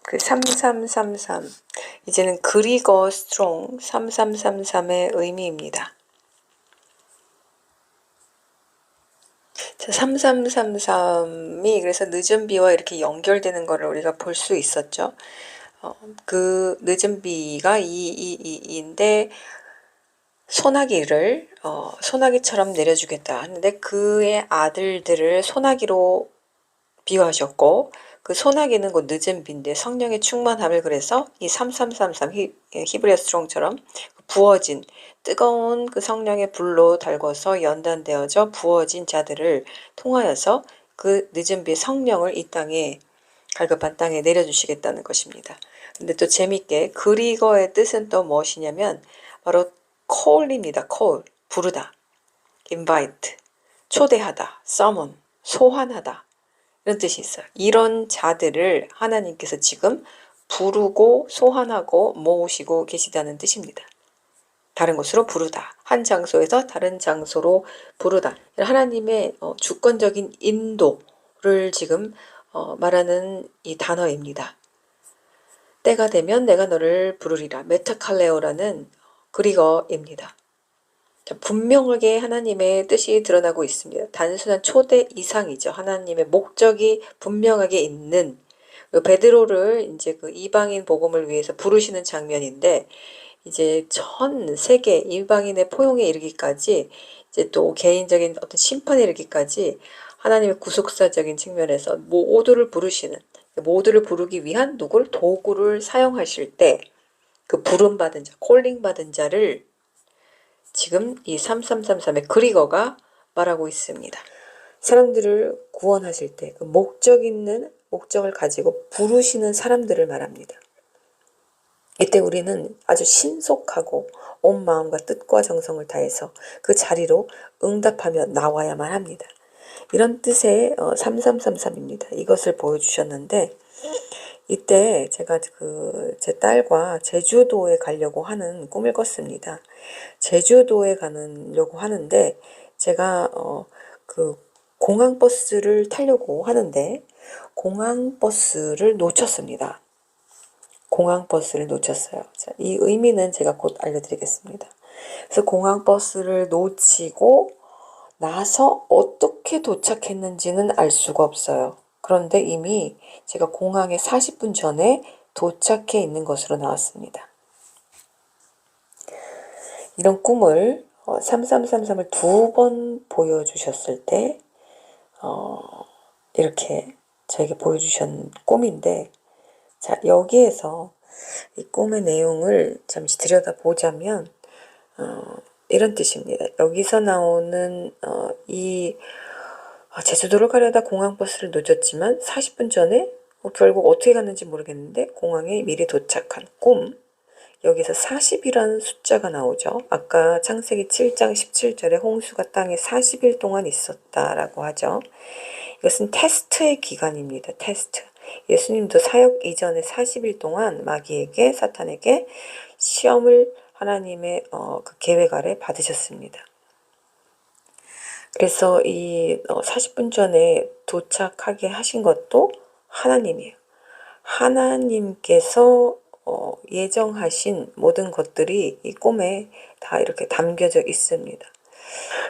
그 3333, 이제는 그리거 스트롱 3333의 의미입니다. 자, 3333이 그래서 늦은 비와 이렇게 연결되는 거를 우리가 볼 수 있었죠. 그 늦은 비가 222인데 소나기를 소나기처럼 내려주겠다 하는데 그의 아들들을 소나기로 비유하셨고, 그 소나기는 곧 늦은 비인데 성령의 충만함을, 그래서 이 3333 히브리어 스트롱처럼 부어진 뜨거운 그 성령의 불로 달궈서 연단되어져 부어진 자들을 통하여서 그 늦은 비 성령을 이 땅에, 갈급한 땅에 내려주시겠다는 것입니다. 근데 또 재밌게 그리거의 뜻은 또 무엇이냐면 바로 call입니다. call, 부르다, invite, 초대하다, summon, 소환하다, 이런 뜻이 있어요. 이런 자들을 하나님께서 지금 부르고 소환하고 모으시고 계시다는 뜻입니다. 다른 곳으로 부르다, 한 장소에서 다른 장소로 부르다, 하나님의 주권적인 인도를 지금 말하는 이 단어입니다. 때가 되면 내가 너를 부르리라, 메타칼레오라는 그리거입니다. 분명하게 하나님의 뜻이 드러나고 있습니다. 단순한 초대 이상이죠. 하나님의 목적이 분명하게 있는, 베드로를 이제 그 이방인 복음을 위해서 부르시는 장면인데, 이제 전 세계 이방인의 포용에 이르기까지, 이제 또 개인적인 어떤 심판에 이르기까지 하나님의 구속사적인 측면에서 모두를 부르시는, 모두를 부르기 위한 누굴 도구를 사용하실 때 그 부름 받은 자, 콜링 받은 자를 지금 이 3333의 그리거가 말하고 있습니다. 사람들을 구원하실 때 그 목적 있는 목적을 가지고 부르시는 사람들을 말합니다. 이때 우리는 아주 신속하고 온 마음과 뜻과 정성을 다해서 그 자리로 응답하며 나와야만 합니다. 이런 뜻의 3333입니다. 이것을 보여주셨는데, 이때 제가 제 딸과 제주도에 가려고 하는 꿈을 꿨습니다. 제주도에 가려고 하는데 제가 그 공항버스를 타려고 하는데 공항버스를 놓쳤습니다. 공항버스를 놓쳤어요. 자, 이 의미는 제가 곧 알려드리겠습니다. 그래서 공항버스를 놓치고 나서 어떻게 도착했는지는 알 수가 없어요. 그런데 이미 제가 공항에 40분 전에 도착해 있는 것으로 나왔습니다. 이런 꿈을 3333을 2번 보여주셨을 때 이렇게 저에게 보여주신 꿈인데, 자, 여기에서 이 꿈의 내용을 잠시 들여다보자면 이런 뜻입니다. 여기서 나오는 제주도를 가려다 공항버스를 놓쳤지만 40분 전에 결국 어떻게 갔는지 모르겠는데 공항에 미리 도착한 꿈. 여기서 40이라는 숫자가 나오죠. 아까 창세기 7장 17절에 홍수가 땅에 40일 동안 있었다라고 하죠. 이것은 테스트의 기간입니다. 테스트. 예수님도 사역 이전에 40일 동안 마귀에게, 사탄에게 시험을 하나님의 그 계획 아래 받으셨습니다. 그래서 이 40분 전에 도착하게 하신 것도 하나님이에요. 하나님께서 예정하신 모든 것들이 이 꿈에 다 이렇게 담겨져 있습니다.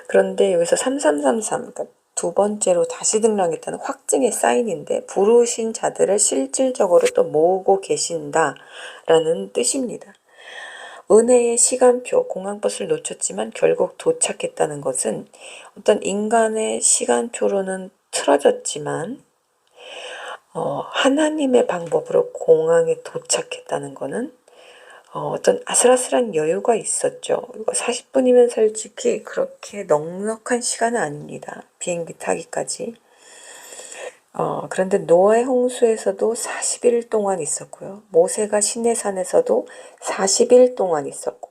그런데 여기서 3333, 그러니까 2번째로 다시 등락했다는 확증의 사인인데 부르신 자들을 실질적으로 또 모으고 계신다라는 뜻입니다. 은혜의 시간표, 공항버스를 놓쳤지만 결국 도착했다는 것은 어떤 인간의 시간표로는 틀어졌지만 하나님의 방법으로 공항에 도착했다는 것은 어떤 아슬아슬한 여유가 있었죠. 40분이면 솔직히 그렇게 넉넉한 시간은 아닙니다. 비행기 타기까지. 그런데 노아의 홍수에서도 40일 동안 있었고요. 모세가 시내산에서도 40일 동안 있었고,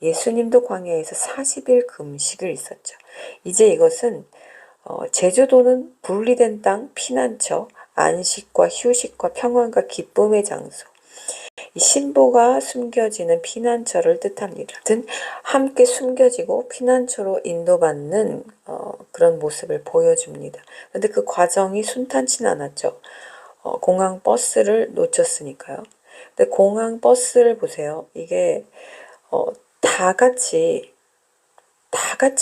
예수님도 광야에서 40일 금식을 있었죠. 이제 이것은 제주도는 분리된 땅, 피난처, 안식과 휴식과 평안과 기쁨의 장소, 이 신부가 숨겨지는 피난처를 뜻합니다. 하여튼 함께 숨겨지고 피난처로 인도받는 그런 모습을 보여줍니다. 근데 그 과정이 순탄치는 않았죠. 공항 버스를 놓쳤으니까요. 근데 공항 버스를 보세요. 이게 다 같이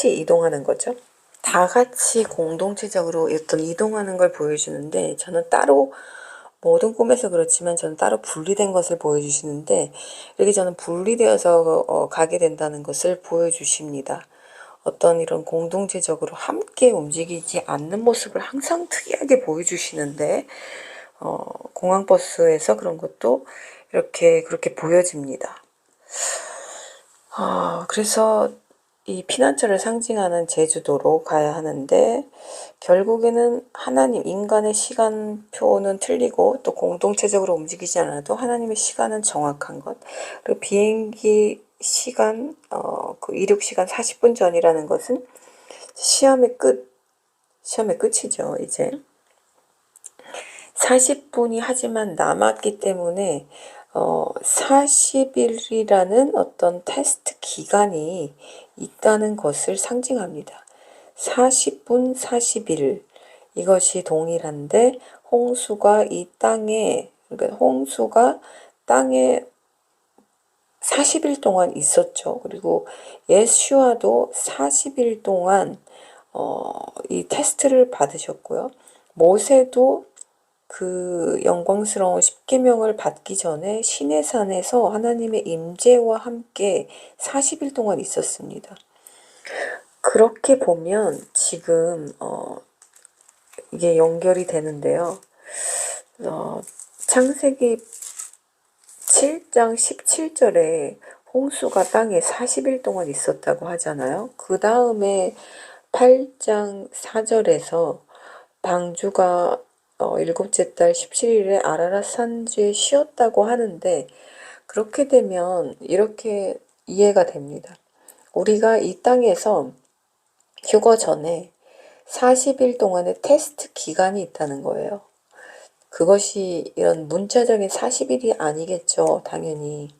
이동하는 거죠. 다 같이 공동체적으로 어떤 이동하는 걸 보여주는데, 저는 따로 모든 꿈에서 그렇지만 저는 따로 분리된 것을 보여주시는데, 이렇게 저는 분리되어서 가게 된다는 것을 보여주십니다. 어떤 이런 공동체적으로 함께 움직이지 않는 모습을 항상 특이하게 보여주시는데, 공항버스에서 그런 것도 그렇게 보여집니다. 그래서 이 피난처를 상징하는 제주도로 가야 하는데, 결국에는 하나님, 인간의 시간표는 틀리고 또 공동체적으로 움직이지 않아도 하나님의 시간은 정확한 것. 그리고 비행기 시간, 그 이륙 시간 40분 전이라는 것은 시험의 끝이죠, 이제. 40분이 하지만 남았기 때문에 40일이라는 어떤 테스트 기간이 있다는 것을 상징합니다. 40분, 40일 이것이 동일한데, 홍수가 이 땅에, 그러니까 홍수가 땅에 40일 동안 있었죠. 그리고 예수와도 40일 동안 이 테스트를 받으셨고요. 모세도 그 영광스러운 십계명을 받기 전에 시내산에서 하나님의 임재와 함께 40일 동안 있었습니다. 그렇게 보면 지금 이게 연결이 되는데요. 창세기 7장 17절에 홍수가 땅에 40일 동안 있었다고 하잖아요. 그 다음에 8장 4절에서 방주가 일곱째 달 17일에 아라랏 산지에 쉬었다고 하는데, 그렇게 되면 이렇게 이해가 됩니다. 우리가 이 땅에서 휴거 전에 40일 동안의 테스트 기간이 있다는 거예요. 그것이 이런 문자적인 40일이 아니겠죠, 당연히.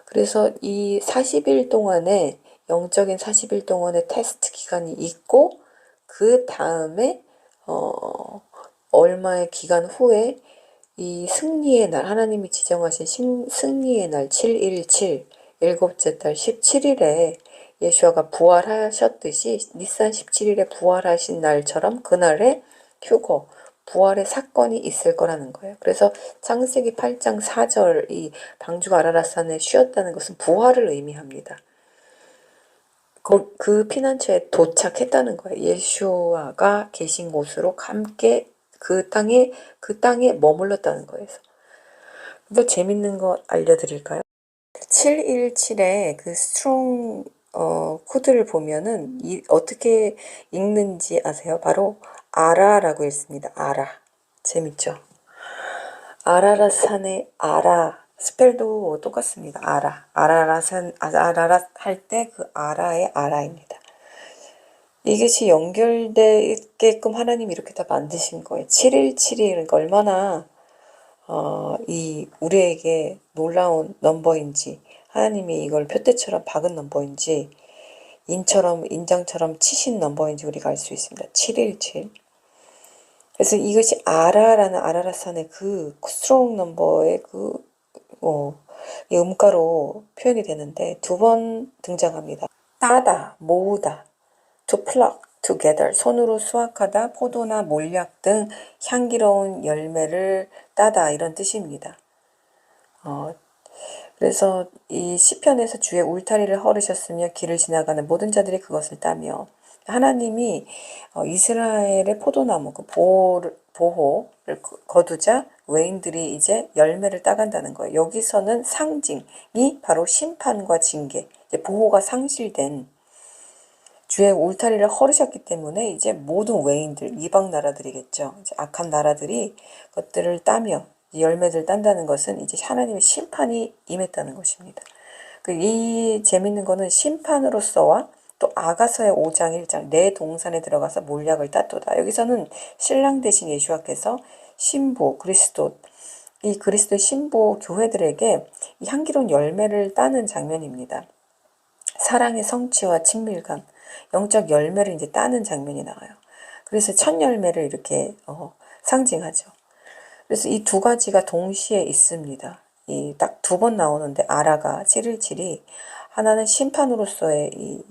그래서 이 40일 동안에, 영적인 40일 동안의 테스트 기간이 있고, 그 다음에 얼마의 기간 후에 이 승리의 날, 하나님이 지정하신 승리의 날 717, 일곱째 달 17일에 예수아가 부활하셨듯이 니산 17일에 부활하신 날처럼 그날에 휴거, 부활의 사건이 있을 거라는 거예요. 그래서 창세기 8장 4절 이 방주가 아라랏산에 쉬었다는 것은 부활을 의미합니다. 그 피난처에 도착했다는 거예요. 예수아가 계신 곳으로 함께 그 땅에 머물렀다는 거예요. 또 재밌는 거 알려드릴까요? 717의 그 스트롱 코드를 보면은 어떻게 읽는지 아세요? 바로 아라라고 읽습니다. 아라. 재밌죠? 아라랏산의 아라. 스펠도 똑같습니다. 아라. 아라랏 할 때 그 아라의 아라입니다. 이것이 연결되게끔 하나님이 이렇게 다 만드신 거예요. 717이 그러니까 얼마나 우리에게 놀라운 넘버인지, 하나님이 이걸 표대처럼 박은 넘버인지, 인장처럼 치신 넘버인지 우리가 알 수 있습니다. 717. 그래서 이것이 아라라는 아라랏산의 그 스트롱 넘버의 이 음가로 표현이 되는데, 두 번 등장합니다. 따다, 모으다, to pluck together, 손으로 수확하다, 포도나 몰약 등 향기로운 열매를 따다, 이런 뜻입니다. 그래서 이 시편에서 주의 울타리를 헐으셨으며 길을 지나가는 모든 자들이 그것을 따며, 하나님이 이스라엘의 포도나무 그 보호를 거두자 외인들이 이제 열매를 따간다는 거예요. 여기서는 상징이 바로 심판과 징계, 이제 보호가 상실된, 주의 울타리를 헐으셨기 때문에 이제 모든 외인들, 이방 나라들이겠죠. 이제 악한 나라들이 그것들을 따며 열매들 딴다는 것은 이제 하나님의 심판이 임했다는 것입니다. 이 재밌는 거는 심판으로서와 또 아가서의 5장 1장 내 동산에 들어가서 몰약을 따도다. 여기서는 신랑 대신 예수와께서 신부 그리스도 이 그리스도의 신부 교회들에게 이 향기로운 열매를 따는 장면입니다. 사랑의 성취와 친밀감, 영적 열매를 이제 따는 장면이 나와요. 그래서 첫 열매를 이렇게 상징하죠. 그래서 이 두 가지가 동시에 있습니다. 이 딱 두 번 나오는데 아라가 717이 하나는 심판으로서의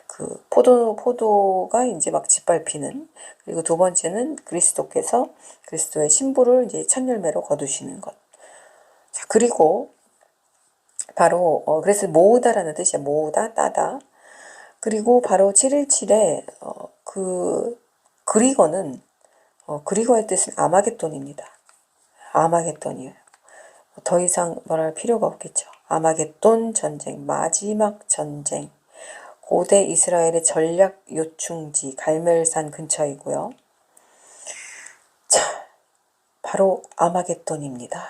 그 포도가 이제 막 짓밟히는, 그리고 두 번째는 그리스도께서 그리스도의 신부를 이제 첫 열매로 거두시는 것. 자, 그리고 바로 그래서 모으다라는 뜻이야. 모으다, 따다. 그리고 바로 717의 그 그리거는 그리거의 뜻은 아마겟돈입니다. 아마겟돈이에요. 더 이상 말할 필요가 없겠죠. 아마겟돈 전쟁, 마지막 전쟁. 고대 이스라엘의 전략 요충지 갈멜산 근처이고요. 자, 바로 아마겟돈입니다.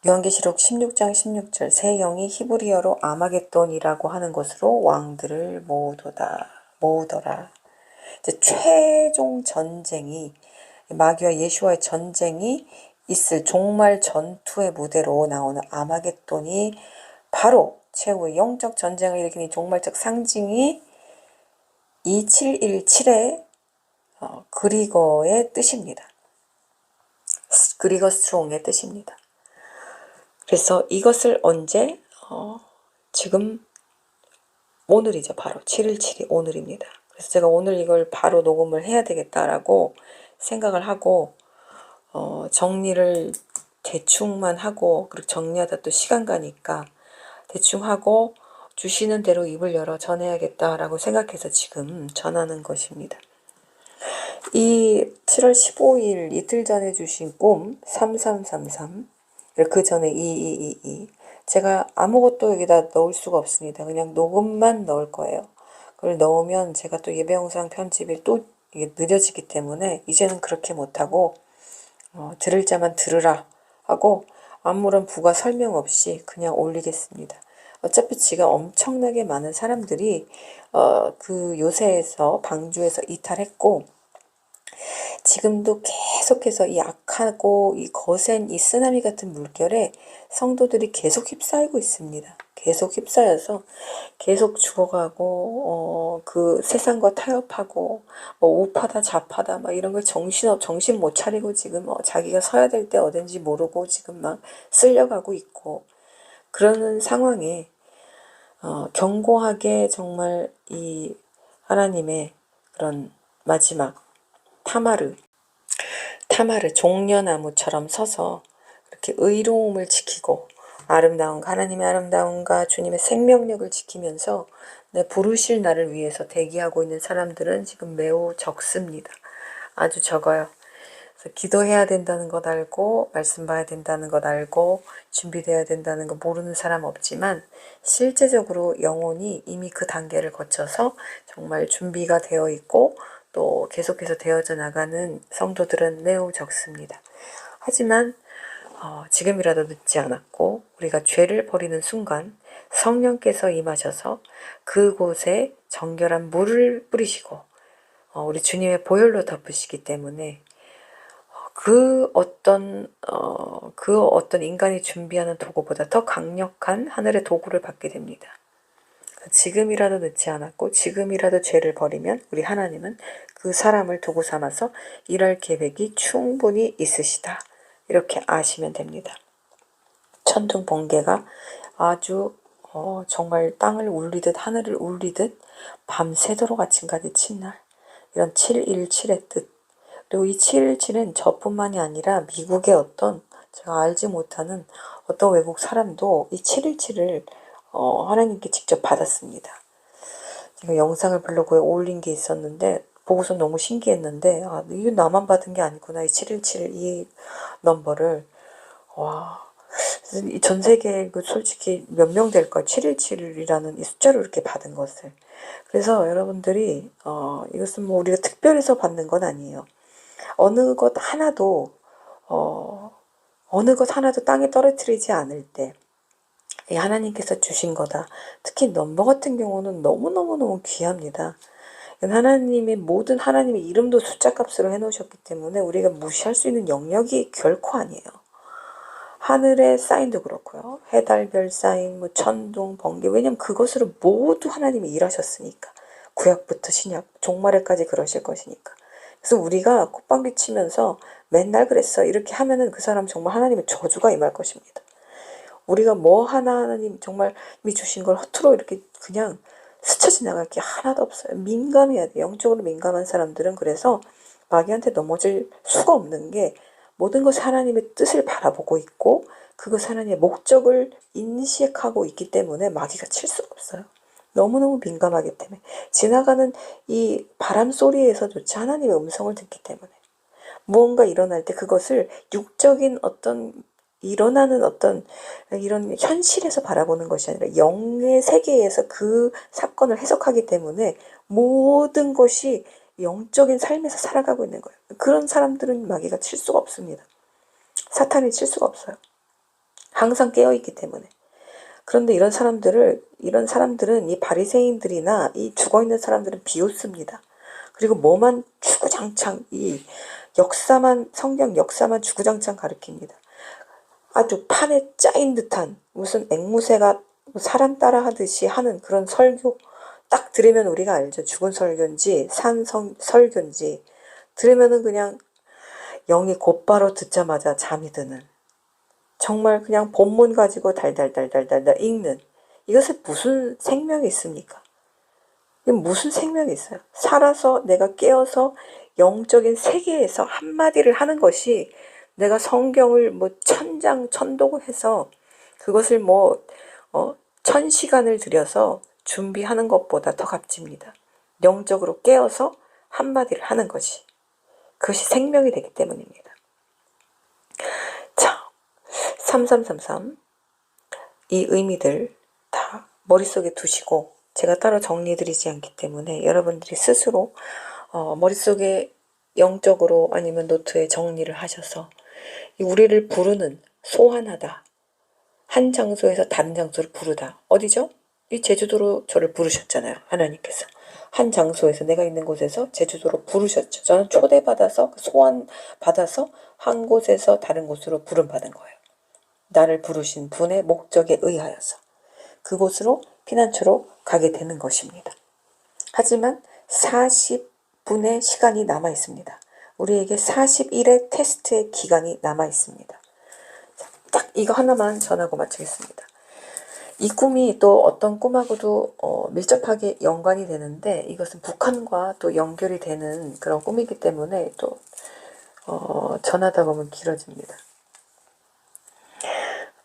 요한계시록 16장 16절 새 영이 히브리어로 아마겟돈이라고 하는 것으로 왕들을 모으더라. 이제 최종 전쟁이, 마귀와 예수와의 전쟁이 있을 종말 전투의 무대로 나오는 아마겟돈이 바로 최후의 영적 전쟁을 일으키는 종말적 상징이 2717의 그리거의 뜻입니다. 그리거 스트롱의 뜻입니다. 그래서 이것을 언제? 지금 오늘이죠. 바로 717이 오늘입니다. 그래서 제가 오늘 이걸 바로 녹음을 해야 되겠다라고 생각을 하고 정리를 대충만 하고, 그리고 정리하다 또 시간 가니까 대충 하고 주시는 대로 입을 열어 전해야겠다라고 생각해서 지금 전하는 것입니다. 이 7월 15일 이틀 전에 주신 꿈 3333, 그 전에 2222, 제가 아무것도 여기다 넣을 수가 없습니다. 그냥 녹음만 넣을 거예요. 그걸 넣으면 제가 또 예배 영상 편집이 또 이게 느려지기 때문에 이제는 그렇게 못하고 들을 자만 들으라 하고 아무런 부가 설명 없이 그냥 올리겠습니다. 어차피 지금 엄청나게 많은 사람들이 그 요새에서 방주에서 이탈했고, 지금도 계속해서 이 악하고 이 거센 이 쓰나미 같은 물결에 성도들이 계속 휩싸이고 있습니다. 계속 휩싸여서 계속 죽어가고 그 세상과 타협하고 우파다 좌파다 막 이런 걸 정신 못 차리고 지금 자기가 서야 될 때 어딘지 모르고 지금 막 쓸려가고 있고, 그러는 상황에 견고하게 정말 이 하나님의 그런 마지막 타마르 종려나무처럼 서서 그렇게 의로움을 지키고 하나님의 아름다움과 주님의 생명력을 지키면서 부르실 날을 위해서 대기하고 있는 사람들은 지금 매우 적습니다. 아주 적어요. 그래서 기도해야 된다는 것 알고, 말씀 봐야 된다는 것 알고, 준비돼야 된다는 거 모르는 사람 없지만, 실제적으로 영혼이 이미 그 단계를 거쳐서 정말 준비가 되어 있고 또 계속해서 되어져 나가는 성도들은 매우 적습니다. 하지만 지금이라도 늦지 않았고, 우리가 죄를 버리는 순간 성령께서 임하셔서 그곳에 정결한 물을 뿌리시고 우리 주님의 보혈로 덮으시기 때문에 그 어떤 인간이 준비하는 도구보다 더 강력한 하늘의 도구를 받게 됩니다. 지금이라도 늦지 않았고 지금이라도 죄를 버리면 우리 하나님은 그 사람을 도구 삼아서 일할 계획이 충분히 있으시다, 이렇게 아시면 됩니다. 천둥 번개가 아주 정말 땅을 울리듯 하늘을 울리듯 밤새도록 아침까지 친 날, 이런 717의 뜻. 그리고 이 717은 저뿐만이 아니라 미국의 어떤 제가 알지 못하는 어떤 외국 사람도 이 717을 하나님께 직접 받았습니다. 제가 영상을 블로그에 올린 게 있었는데 보고서 너무 신기했는데, 이게 나만 받은 게 아니구나, 이 717 이 넘버를. 와, 전 세계에 솔직히 몇 명 될까, 717이라는 이 숫자를 이렇게 받은 것을. 그래서 여러분들이 이것은 뭐 우리가 특별해서 받는 건 아니에요. 어느 것 하나도 땅에 떨어뜨리지 않을 때 하나님께서 주신 거다. 특히 넘버 같은 경우는 너무너무너무 귀합니다. 하나님의 모든 하나님의 이름도 숫자 값으로 해놓으셨기 때문에 우리가 무시할 수 있는 영역이 결코 아니에요. 하늘의 사인도 그렇고요. 해달, 별 사인, 뭐 천둥, 번개. 왜냐면 그것으로 모두 하나님이 일하셨으니까. 구약부터 신약, 종말에까지 그러실 것이니까. 그래서 우리가 콧방귀 치면서 맨날 그랬어 이렇게 하면은 그 사람 정말 하나님의 저주가 임할 것입니다. 우리가 뭐 하나님 정말 주신 걸 허투루 이렇게 그냥 스쳐 지나갈 게 하나도 없어요. 민감해야 돼. 영적으로 민감한 사람들은 그래서 마귀한테 넘어질 수가 없는 게 모든 것을 하나님의 뜻을 바라보고 있고 그것 하나님의 목적을 인식하고 있기 때문에 마귀가 칠 수가 없어요. 너무너무 민감하기 때문에 지나가는 이 바람 소리에서조차 하나님의 음성을 듣기 때문에 무언가 일어날 때 그것을 육적인 어떤 일어나는 어떤 이런 현실에서 바라보는 것이 아니라 영의 세계에서 그 사건을 해석하기 때문에 모든 것이 영적인 삶에서 살아가고 있는 거예요. 그런 사람들은 마귀가 칠 수가 없습니다. 사탄이 칠 수가 없어요. 항상 깨어있기 때문에. 그런데 이런 사람들은 이 바리새인들이나 이 죽어있는 사람들은 비웃습니다. 그리고 뭐만 주구장창 성경 역사만 주구장창 가르칩니다. 아주 판에 짜인 듯한 무슨 앵무새가 사람 따라 하듯이 하는 그런 설교 딱 들으면 우리가 알죠. 죽은 설교인지 설교인지 들으면은 그냥 영이 곧바로 듣자마자 잠이 드는 정말 그냥 본문 가지고 달달달달달달 읽는 이것에 무슨 생명이 있습니까? 이게 무슨 생명이 있어요? 살아서 내가 깨어서 영적인 세계에서 한마디를 하는 것이 내가 성경을 뭐 천장 천독을 해서 그것을 뭐 1000시간을 들여서 준비하는 것보다 더 값집니다. 영적으로 깨어서 한마디를 하는 것이 그것이 생명이 되기 때문입니다. 자, 3333 이 의미들 다 머릿속에 두시고 제가 따로 정리드리지 않기 때문에 여러분들이 스스로 머릿속에 영적으로 아니면 노트에 정리를 하셔서 우리를 부르는 소환하다. 한 장소에서 다른 장소를 부르다. 어디죠? 이 제주도로 저를 부르셨잖아요. 하나님께서. 한 장소에서 내가 있는 곳에서 제주도로 부르셨죠. 저는 초대받아서 소환받아서 한 곳에서 다른 곳으로 부름받은 거예요. 나를 부르신 분의 목적에 의하여서. 그곳으로 피난처로 가게 되는 것입니다. 하지만 40분의 시간이 남아 있습니다. 우리에게 40일의 테스트의 기간이 남아 있습니다. 딱 이거 하나만 전하고 마치겠습니다. 이 꿈이 또 어떤 꿈하고도 밀접하게 연관이 되는데 이것은 북한과 또 연결이 되는 그런 꿈이기 때문에 또 전하다 보면 길어집니다.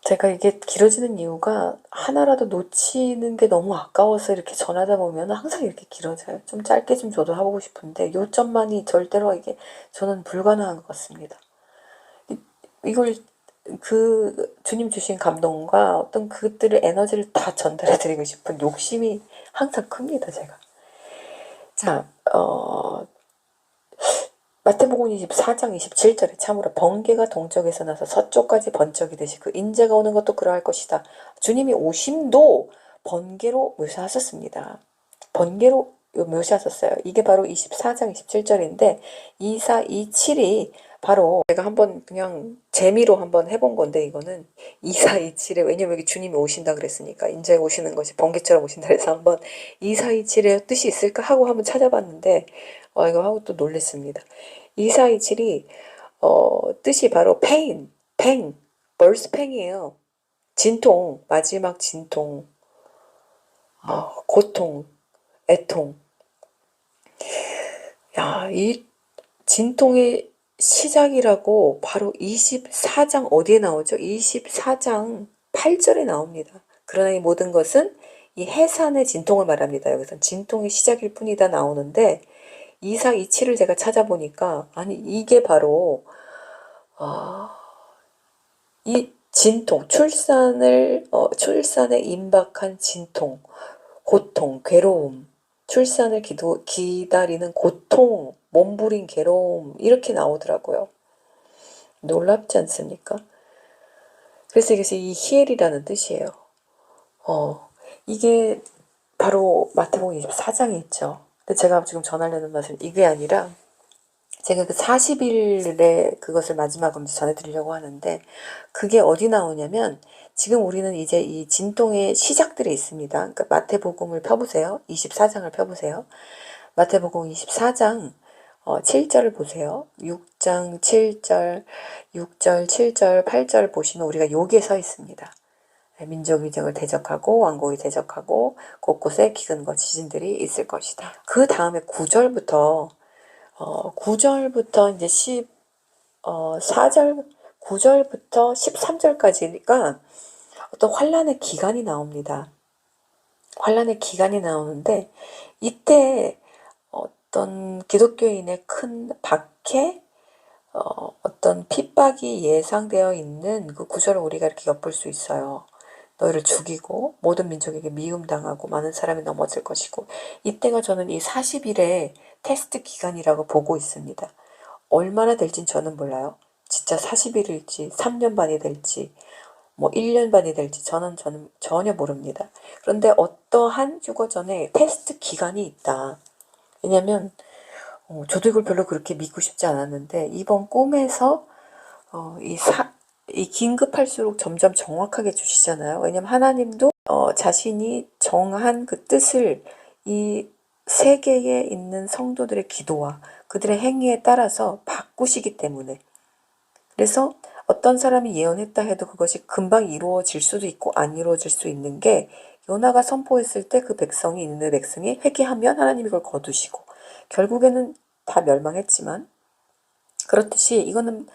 제가 이게 길어지는 이유가 하나라도 놓치는 게 너무 아까워서 이렇게 전하다 보면 항상 이렇게 길어져요. 좀 짧게 좀 저도 하고 싶은데 요점만이 절대로 이게 저는 불가능한 것 같습니다. 이걸 그 주님 주신 감동과 어떤 그들의 에너지를 다 전달해 드리고 싶은 욕심이 항상 큽니다, 제가. 자, 마태복음 24장 27절에 참으로 번개가 동쪽에서 나서 서쪽까지 번쩍이듯이 그 인자가 오는 것도 그러할 것이다. 주님이 오심도 번개로 묘사하셨습니다. 번개로 묘사하셨어요. 이게 바로 24장 27절인데 2427이 바로 제가 한번 그냥 재미로 한번 해본 건데 이거는 2427에 왜냐면 여기 주님이 오신다 그랬으니까 인자에 오시는 것이 번개처럼 오신다 그래서 한번 2427의 뜻이 있을까 하고 한번 찾아봤는데 이거 하고 또 놀랬습니다. 2427이 뜻이 바로 pain, birthpain이에요. 진통, 마지막 진통, 고통, 애통. 야, 이 진통의 시작이라고 바로 24장 어디에 나오죠? 24장 8절에 나옵니다. 그러나 이 모든 것은 이 해산의 진통을 말합니다. 여기서 진통의 시작일 뿐이다 나오는데 2427을 제가 찾아보니까 아니 이게 바로 이 진통, 출산에 임박한 진통, 고통, 괴로움, 출산을 기다리는 고통, 몸부림 괴로움 이렇게 나오더라고요. 놀랍지 않습니까? 그래서 이것이 이 히엘이라는 뜻이에요. 이게 바로 마태복음 24장에 있죠. 근데 제가 지금 전하려는 것은 이게 아니라 제가 그 40일에 그것을 마지막으로 전해드리려고 하는데 그게 어디 나오냐면 지금 우리는 이제 이 진동의 시작들이 있습니다. 그러니까 마태복음을 펴보세요. 24장을 펴보세요. 마태복음 24장 7절을 보세요. 6장 7절, 6절, 7절, 8절 보시면 우리가 여기에 서 있습니다. 민족 위정을 대적하고 왕국이 대적하고 곳곳에 기근과 지진들이 있을 것이다. 그 다음에 9절부터 9절부터 이제 4절 9절부터 13절까지가 어떤 환란의 기간이 나옵니다. 환란의 기간이 나오는데 이때 어떤 기독교인의 큰 박해 어떤 핍박이 예상되어 있는 그 구절을 우리가 이렇게 엿볼 수 있어요. 너희를 죽이고 모든 민족에게 미움당하고 많은 사람이 넘어질 것이고 이때가 저는 이 40일의 테스트 기간이라고 보고 있습니다. 얼마나 될진 저는 몰라요. 진짜 40일일지 3년 반이 될지 뭐 1년 반이 될지 저는 전혀 모릅니다. 그런데 어떠한 휴거 전에 테스트 기간이 있다. 왜냐면 저도 이걸 별로 그렇게 믿고 싶지 않았는데 이번 꿈에서 이 긴급할수록 점점 정확하게 주시잖아요. 왜냐면 하나님도 자신이 정한 그 뜻을 이 세계에 있는 성도들의 기도와 그들의 행위에 따라서 바꾸시기 때문에 그래서 어떤 사람이 예언했다 해도 그것이 금방 이루어질 수도 있고 안 이루어질 수 있는 게 요나가 선포했을 때 그 백성이 있는 백성이 회개하면 하나님이 그걸 거두시고 결국에는 다 멸망했지만 그렇듯이 이거는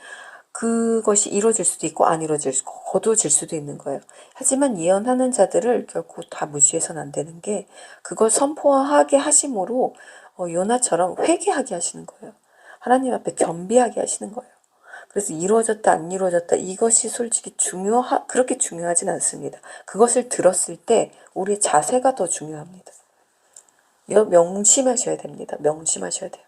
그것이 이루어질 수도 있고 안 이루어질 수도 있고 거두어질 수도 있는 거예요. 하지만 예언하는 자들을 결코 다 무시해서는 안 되는 게 그걸 선포하게 하심으로 요나처럼 회개하게 하시는 거예요. 하나님 앞에 겸비하게 하시는 거예요. 그래서 이루어졌다 안 이루어졌다 이것이 솔직히 그렇게 중요하진 않습니다. 그것을 들었을 때 우리의 자세가 더 중요합니다. 이거 명심하셔야 됩니다. 명심하셔야 돼요.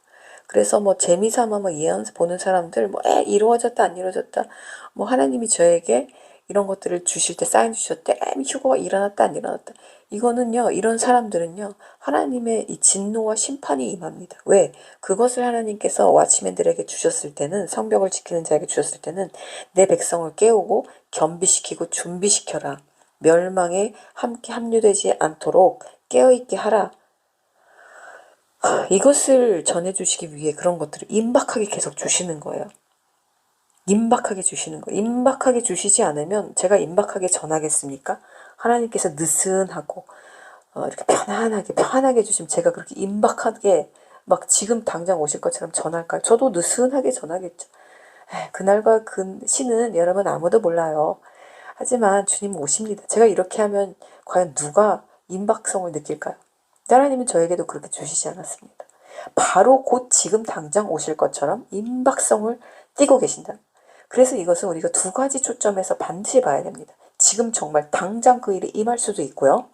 그래서 뭐 재미삼아 뭐 예언 보는 사람들 이루어졌다 안 이루어졌다 뭐 하나님이 저에게 이런 것들을 주실 때 사인 주셨대 휴거가 일어났다 안 일어났다 이거는요 이런 사람들은요 하나님의 이 진노와 심판이 임합니다. 왜? 그것을 하나님께서 왓치맨들에게 주셨을 때는 성벽을 지키는 자에게 주셨을 때는 내 백성을 깨우고 겸비시키고 준비시켜라. 멸망에 함께 합류되지 않도록 깨어있게 하라. 이것을 전해주시기 위해 그런 것들을 임박하게 계속 주시는 거예요. 임박하게 주시는 거예요. 임박하게 주시지 않으면 제가 임박하게 전하겠습니까? 하나님께서 느슨하고 이렇게 편안하게 주시면 제가 그렇게 임박하게 막 지금 당장 오실 것처럼 전할까요? 저도 느슨하게 전하겠죠. 그날과 그 시는 여러분 아무도 몰라요. 하지만 주님 오십니다. 제가 이렇게 하면 과연 누가 임박성을 느낄까요? 하나님은 저에게도 그렇게 주시지 않았습니다. 바로 곧 지금 당장 오실 것처럼 임박성을 띠고 계신다. 그래서 이것은 우리가 두 가지 초점에서 반드시 봐야 됩니다. 지금 정말 당장 그 일이 임할 수도 있고요.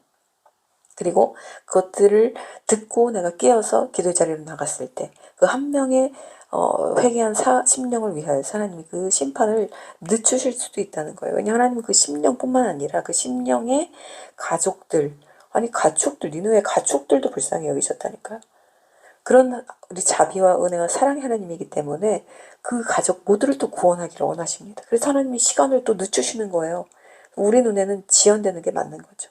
그리고 그것들을 듣고 내가 깨어서 기도 자리로 나갔을 때 그 한 명의 회개한 심령을 위하여 하나님이 그 심판을 늦추실 수도 있다는 거예요. 왜냐하면 하나님은 그 심령뿐만 아니라 그 심령의 가족들 니누의 가축들도 불쌍히 여기셨다니까요. 그런 우리 자비와 은혜와 사랑의 하나님이기 때문에 그 가족 모두를 또 구원하기를 원하십니다. 그래서 하나님이 시간을 또 늦추시는 거예요. 우리 눈에는 지연되는 게 맞는 거죠.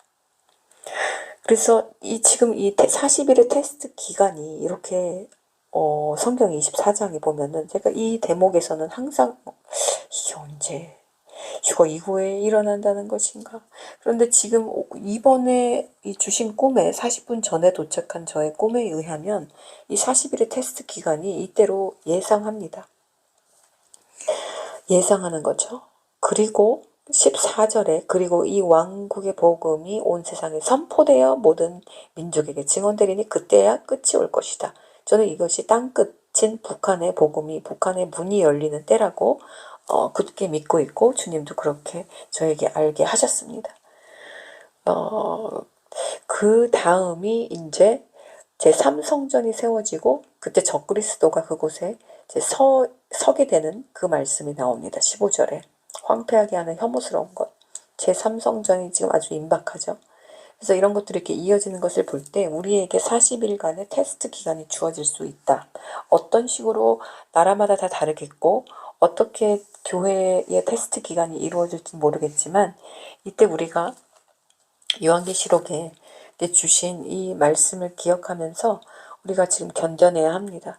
그래서 지금 이 40일의 테스트 기간이 이렇게 성경 24장에 보면은 제가 이 대목에서는 항상 이게 언제 휴거 이후에 일어난다는 것인가. 그런데 지금 이번에 이 주신 꿈에 40분 전에 도착한 저의 꿈에 의하면 이 40일의 테스트 기간이 이때로 예상합니다. 예상하는 거죠. 그리고 14절에 그리고 이 왕국의 복음이 온 세상에 선포되어 모든 민족에게 증언되리니 그때야 끝이 올 것이다. 저는 이것이 땅끝인 북한의 복음이 북한의 문이 열리는 때라고 굳게 믿고 있고 주님도 그렇게 저에게 알게 하셨습니다. 그 다음이 이제 제3성전이 세워지고 그때 적그리스도가 그곳에 서게 되는 그 말씀이 나옵니다. 15절에 황폐하게 하는 혐오스러운 것. 제3성전이 지금 아주 임박하죠. 그래서 이런 것들이 이렇게 이어지는 것을 볼 때 우리에게 40일간의 테스트 기간이 주어질 수 있다. 어떤 식으로 나라마다 다 다르겠고 어떻게 교회의 테스트 기간이 이루어질지 모르겠지만 이때 우리가 요한계시록에 주신 이 말씀을 기억하면서 우리가 지금 견뎌내야 합니다.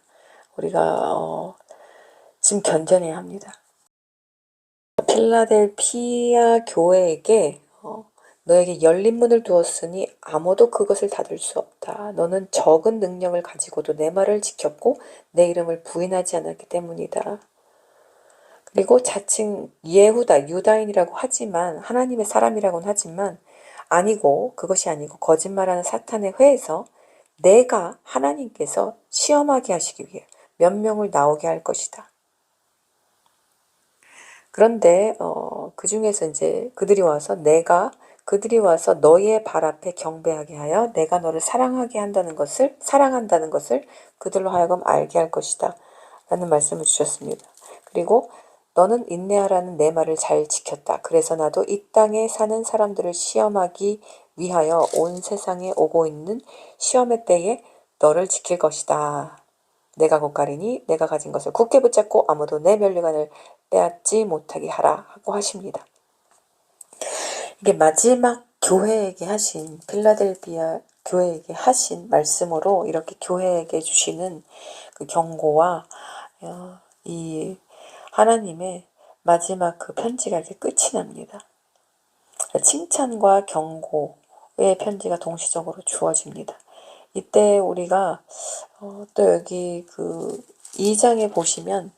우리가 지금 견뎌내야 합니다. 필라델피아 교회에게 너에게 열린 문을 두었으니 아무도 그것을 닫을 수 없다. 너는 적은 능력을 가지고도 내 말을 지켰고 내 이름을 부인하지 않았기 때문이다. 그리고 자칭 예후다, 유다인이라고 하지만 하나님의 사람이라고는 하지만 아니고 그것이 아니고 거짓말하는 사탄의 회에서 내가 하나님께서 시험하게 하시기 위해 몇 명을 나오게 할 것이다. 그런데 그 중에서 이제 그들이 와서 너희의 발 앞에 경배하게 하여 내가 너를 사랑한다는 것을 그들로 하여금 알게 할 것이다. 라는 말씀을 주셨습니다. 그리고 너는 인내하라는 내 말을 잘 지켰다. 그래서 나도 이 땅에 사는 사람들을 시험하기 위하여 온 세상에 오고 있는 시험의 때에 너를 지킬 것이다. 내가 곧 가리니 내가 가진 것을 굳게 붙잡고 아무도 내 면류관을 빼앗지 못하게 하라 하고 하십니다. 이게 마지막 교회에게 하신 필라델피아 교회에게 하신 말씀으로 이렇게 교회에게 주시는 그 경고와 이 하나님의 마지막 그 편지가 이렇게 끝이 납니다. 칭찬과 경고의 편지가 동시적으로 주어집니다. 이때 우리가 또 여기 그 2장에 보시면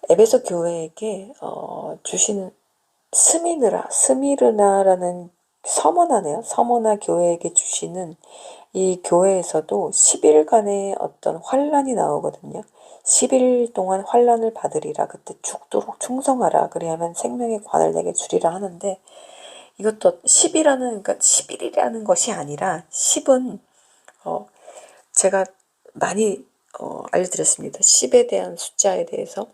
에베소 교회에게 주시는 스미르나라는 서머나네요. 서머나 교회에게 주시는 이 교회에서도 10일간의 어떤 환란이 나오거든요. 10일 동안 환란을 받으리라. 그때 죽도록 충성하라. 그리하면 생명의 관을 내게 주리라 하는데 이것도 10이라는, 그러니까 10일이라는 것이 아니라 10은 제가 많이 알려드렸습니다. 10에 대한 숫자에 대해서.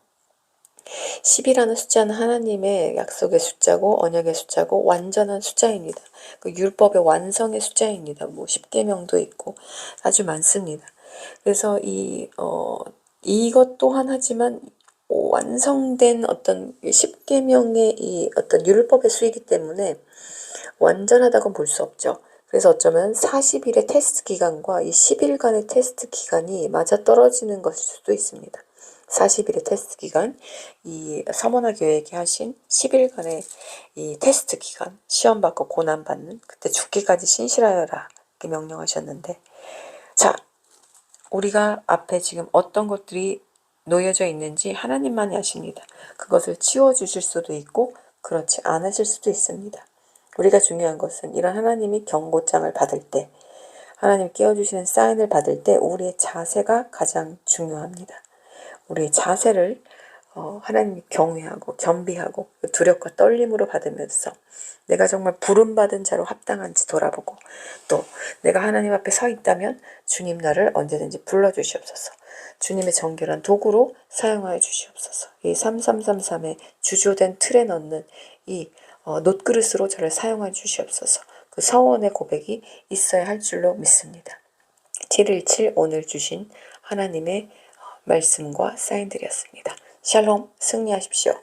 10이라는 숫자는 하나님의 약속의 숫자고 언약의 숫자고 완전한 숫자입니다. 그 율법의 완성의 숫자입니다. 뭐 10계명도 있고 아주 많습니다. 그래서 이것 또한 하지만 완성된 어떤 10계명의 이 어떤 율법의 수이기 때문에 완전하다고 볼 수 없죠. 그래서 어쩌면 40일의 테스트 기간과 이 10일간의 테스트 기간이 맞아떨어지는 것일 수도 있습니다. 40일의 테스트 기간, 이 서머나 교회에게 하신 10일간의 이 테스트 기간, 시험 받고 고난 받는, 그때 죽기까지 신실하여라 이렇게 명령하셨는데, 자, 우리가 앞에 지금 어떤 것들이 놓여져 있는지 하나님만이 아십니다. 그것을 치워주실 수도 있고 그렇지 않으실 수도 있습니다. 우리가 중요한 것은 이런 하나님이 경고장을 받을 때, 하나님 깨워주시는 사인을 받을 때 우리의 자세가 가장 중요합니다. 우리의 자세를 하나님이 경외하고 겸비하고 두렵고 떨림으로 받으면서 내가 정말 부름받은 자로 합당한지 돌아보고 또 내가 하나님 앞에 서 있다면 주님 나를 언제든지 불러주시옵소서. 주님의 정결한 도구로 사용하여 주시옵소서. 이 3333의 주조된 틀에 넣는 이 놋그릇으로 저를 사용하여 주시옵소서. 그 서원의 고백이 있어야 할 줄로 믿습니다. 717 오늘 주신 하나님의 말씀과 사인들이었습니다. 샬롬, 승리하십시오.